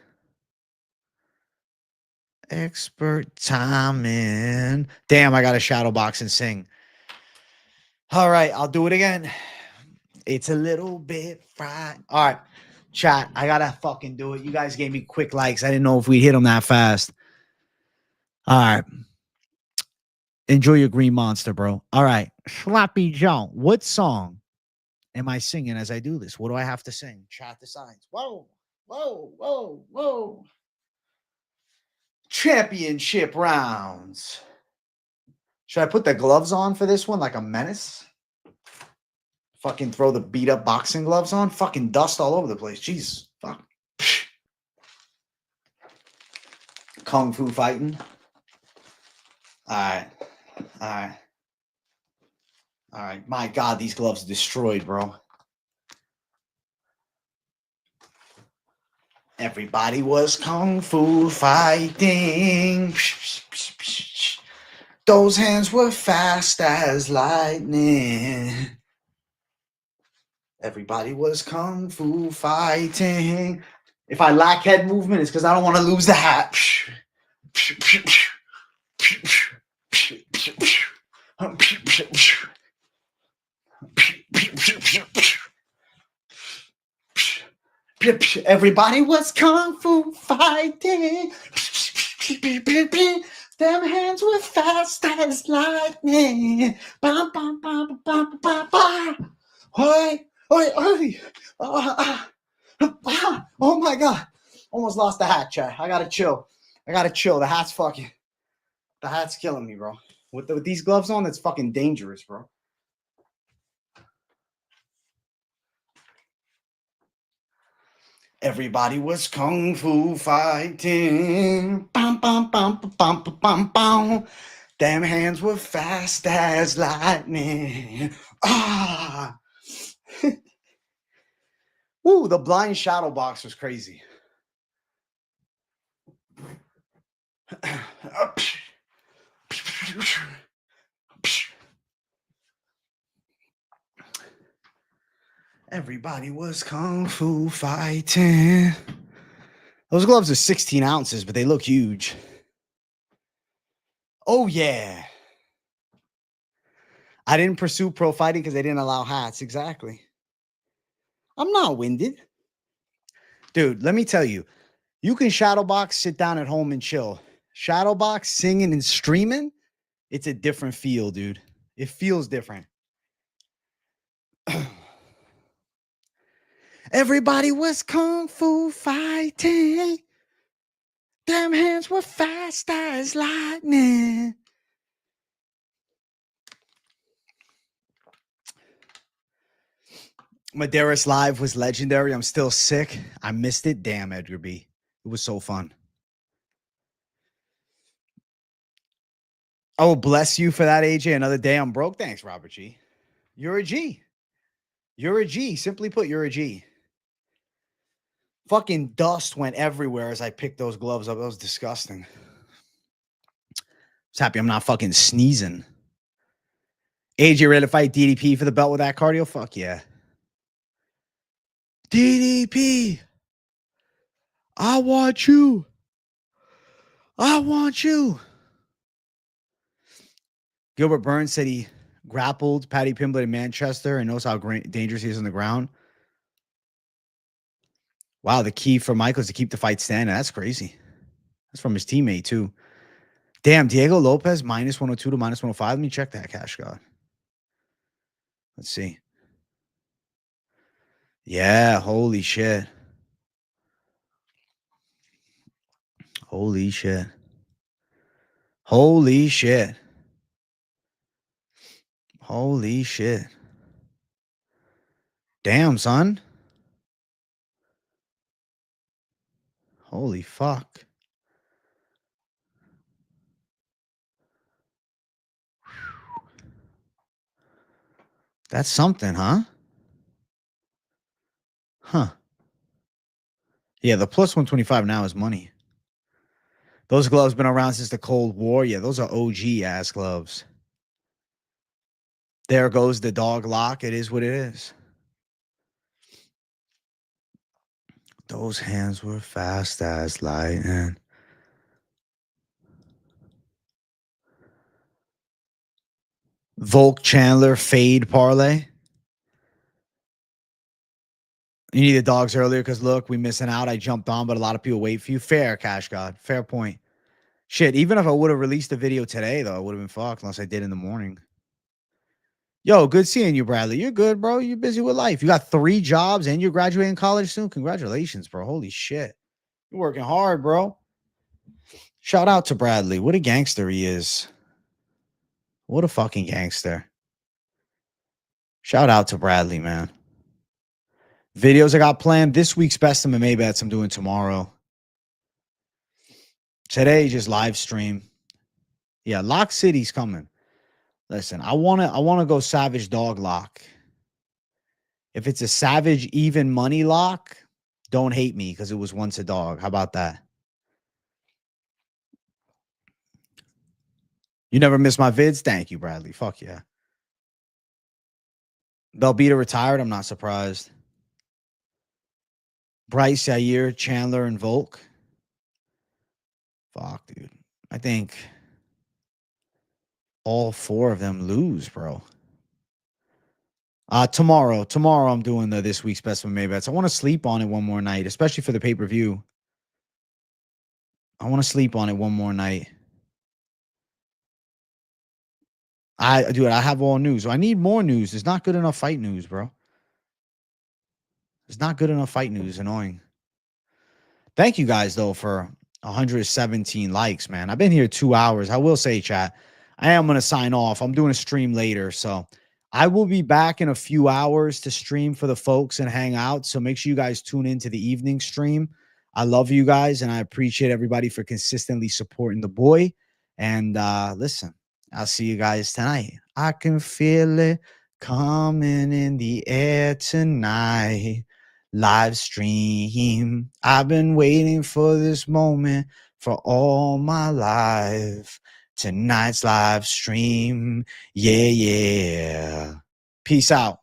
Expert timing. Damn, I got to shadow box and sing. All right, I'll do it again. It's a little bit fried. All right, chat. I gotta fucking do it. You guys gave me quick likes. I didn't know if we'd hit them that fast. All right. Enjoy your green monster, bro. All right. Sloppy Joe. What song am I singing as I do this? What do I have to sing? Chat the signs. Whoa, whoa, whoa, whoa. Championship rounds. Should I put the gloves on for this one like a menace? Fucking throw the beat up boxing gloves on? Fucking dust all over the place. Jeez. Fuck. Kung Fu fighting. All right. All right. All right. My God, these gloves are destroyed, bro. Everybody was Kung Fu fighting. Those hands were fast as lightning. Everybody was Kung Fu fighting. If I lack head movement, it's because I don't want to lose the hat. Everybody was Kung Fu fighting. Them hands were fast as lightning. Bam, bam, bam, bam, bam, bam. Oi, oi, oi. Oh my God. Almost lost the hat, chat. I gotta chill. The hat's killing me, bro. With these gloves on, it's fucking dangerous, bro. Everybody was Kung Fu fighting. Bum, bum, bum, bum, bum, bum, bum. Damn hands were fast as lightning. Ah. Woo, the blind shadow box was crazy. Everybody was Kung Fu fighting. Those gloves are 16 ounces, but they look huge. Oh, yeah. I didn't pursue pro fighting because they didn't allow hats. Exactly. I'm not winded. Dude, let me tell you, you can shadow box, sit down at home and chill. Shadow box, singing and streaming, it's a different feel, dude. It feels different. Everybody was Kung Fu fighting. Damn hands were fast as lightning. Medeiros Live was legendary. I'm still sick. I missed it. Damn, Edgar B. It was so fun. Oh, bless you for that, AJ. Another day I'm broke. Thanks, Robert G. You're a G. You're a G. Simply put, you're a G. Fucking dust went everywhere as I picked those gloves up. That was disgusting. I was happy I'm not fucking sneezing. AJ ready to fight DDP for the belt with that cardio? Fuck yeah. DDP. I want you. I want you. Gilbert Burns said he grappled Paddy Pimblett in Manchester and knows how dangerous he is on the ground. Wow, the key for Michael is to keep the fight standing. That's crazy. That's from his teammate, too. Damn, Diego Lopez, minus 102 to minus 105. Let me check that, Cash God. Let's see. Yeah, holy shit. Holy shit. Holy shit. Holy shit. Damn, son. Holy fuck. That's something, huh? Huh. Yeah, the plus 125 now is money. Those gloves been around since the Cold War. Yeah, those are OG ass gloves. There goes the dog lock. It is what it is. Those hands were fast as lightning. Volk Chandler fade parlay. You need the dogs earlier because look, we missing out. I jumped on, but a lot of people wait for you. Fair, Cash God. Fair point. Shit, even if I would have released the video today, though, I would have been fucked unless I did in the morning. Yo, good seeing you, Bradley. You're good, bro. You're busy with life. You got 3 jobs and you're graduating college soon. Congratulations, bro. Holy shit. You're working hard, bro. Shout out to Bradley. What a gangster he is. What a fucking gangster. Shout out to Bradley, man. Videos I got planned. This week's best MMA bets I'm doing tomorrow. Today, just live stream. Yeah, Lock City's coming. Listen, I wanna go Savage Dog Lock. If it's a Savage even money lock, don't hate me because it was once a dog. How about that? You never miss my vids? Thank you, Bradley. Fuck yeah. Belbita retired. I'm not surprised. Bryce, Yair, Chandler, and Volk. Fuck, dude. I think all 4 of them lose, bro. Tomorrow I'm doing this week's best MMA bets. I want to sleep on it one more night, especially for the pay-per-view. I want to sleep on it one more night. I have all news. I need more news. There's not good enough fight news, bro. There's not good enough fight news. Annoying. Thank you guys, though, for 117 likes, man. I've been here 2 hours. I will say, chat, I am going to sign off. I'm doing a stream later, so I will be back in a few hours to stream for the folks and hang out. So make sure you guys tune into the evening stream. I love you guys, and I appreciate everybody for consistently supporting the boy. And listen, I'll see you guys tonight. I can feel it coming in the air tonight. Live stream. I've been waiting for this moment for all my life. Tonight's live stream. Yeah, yeah. Peace out.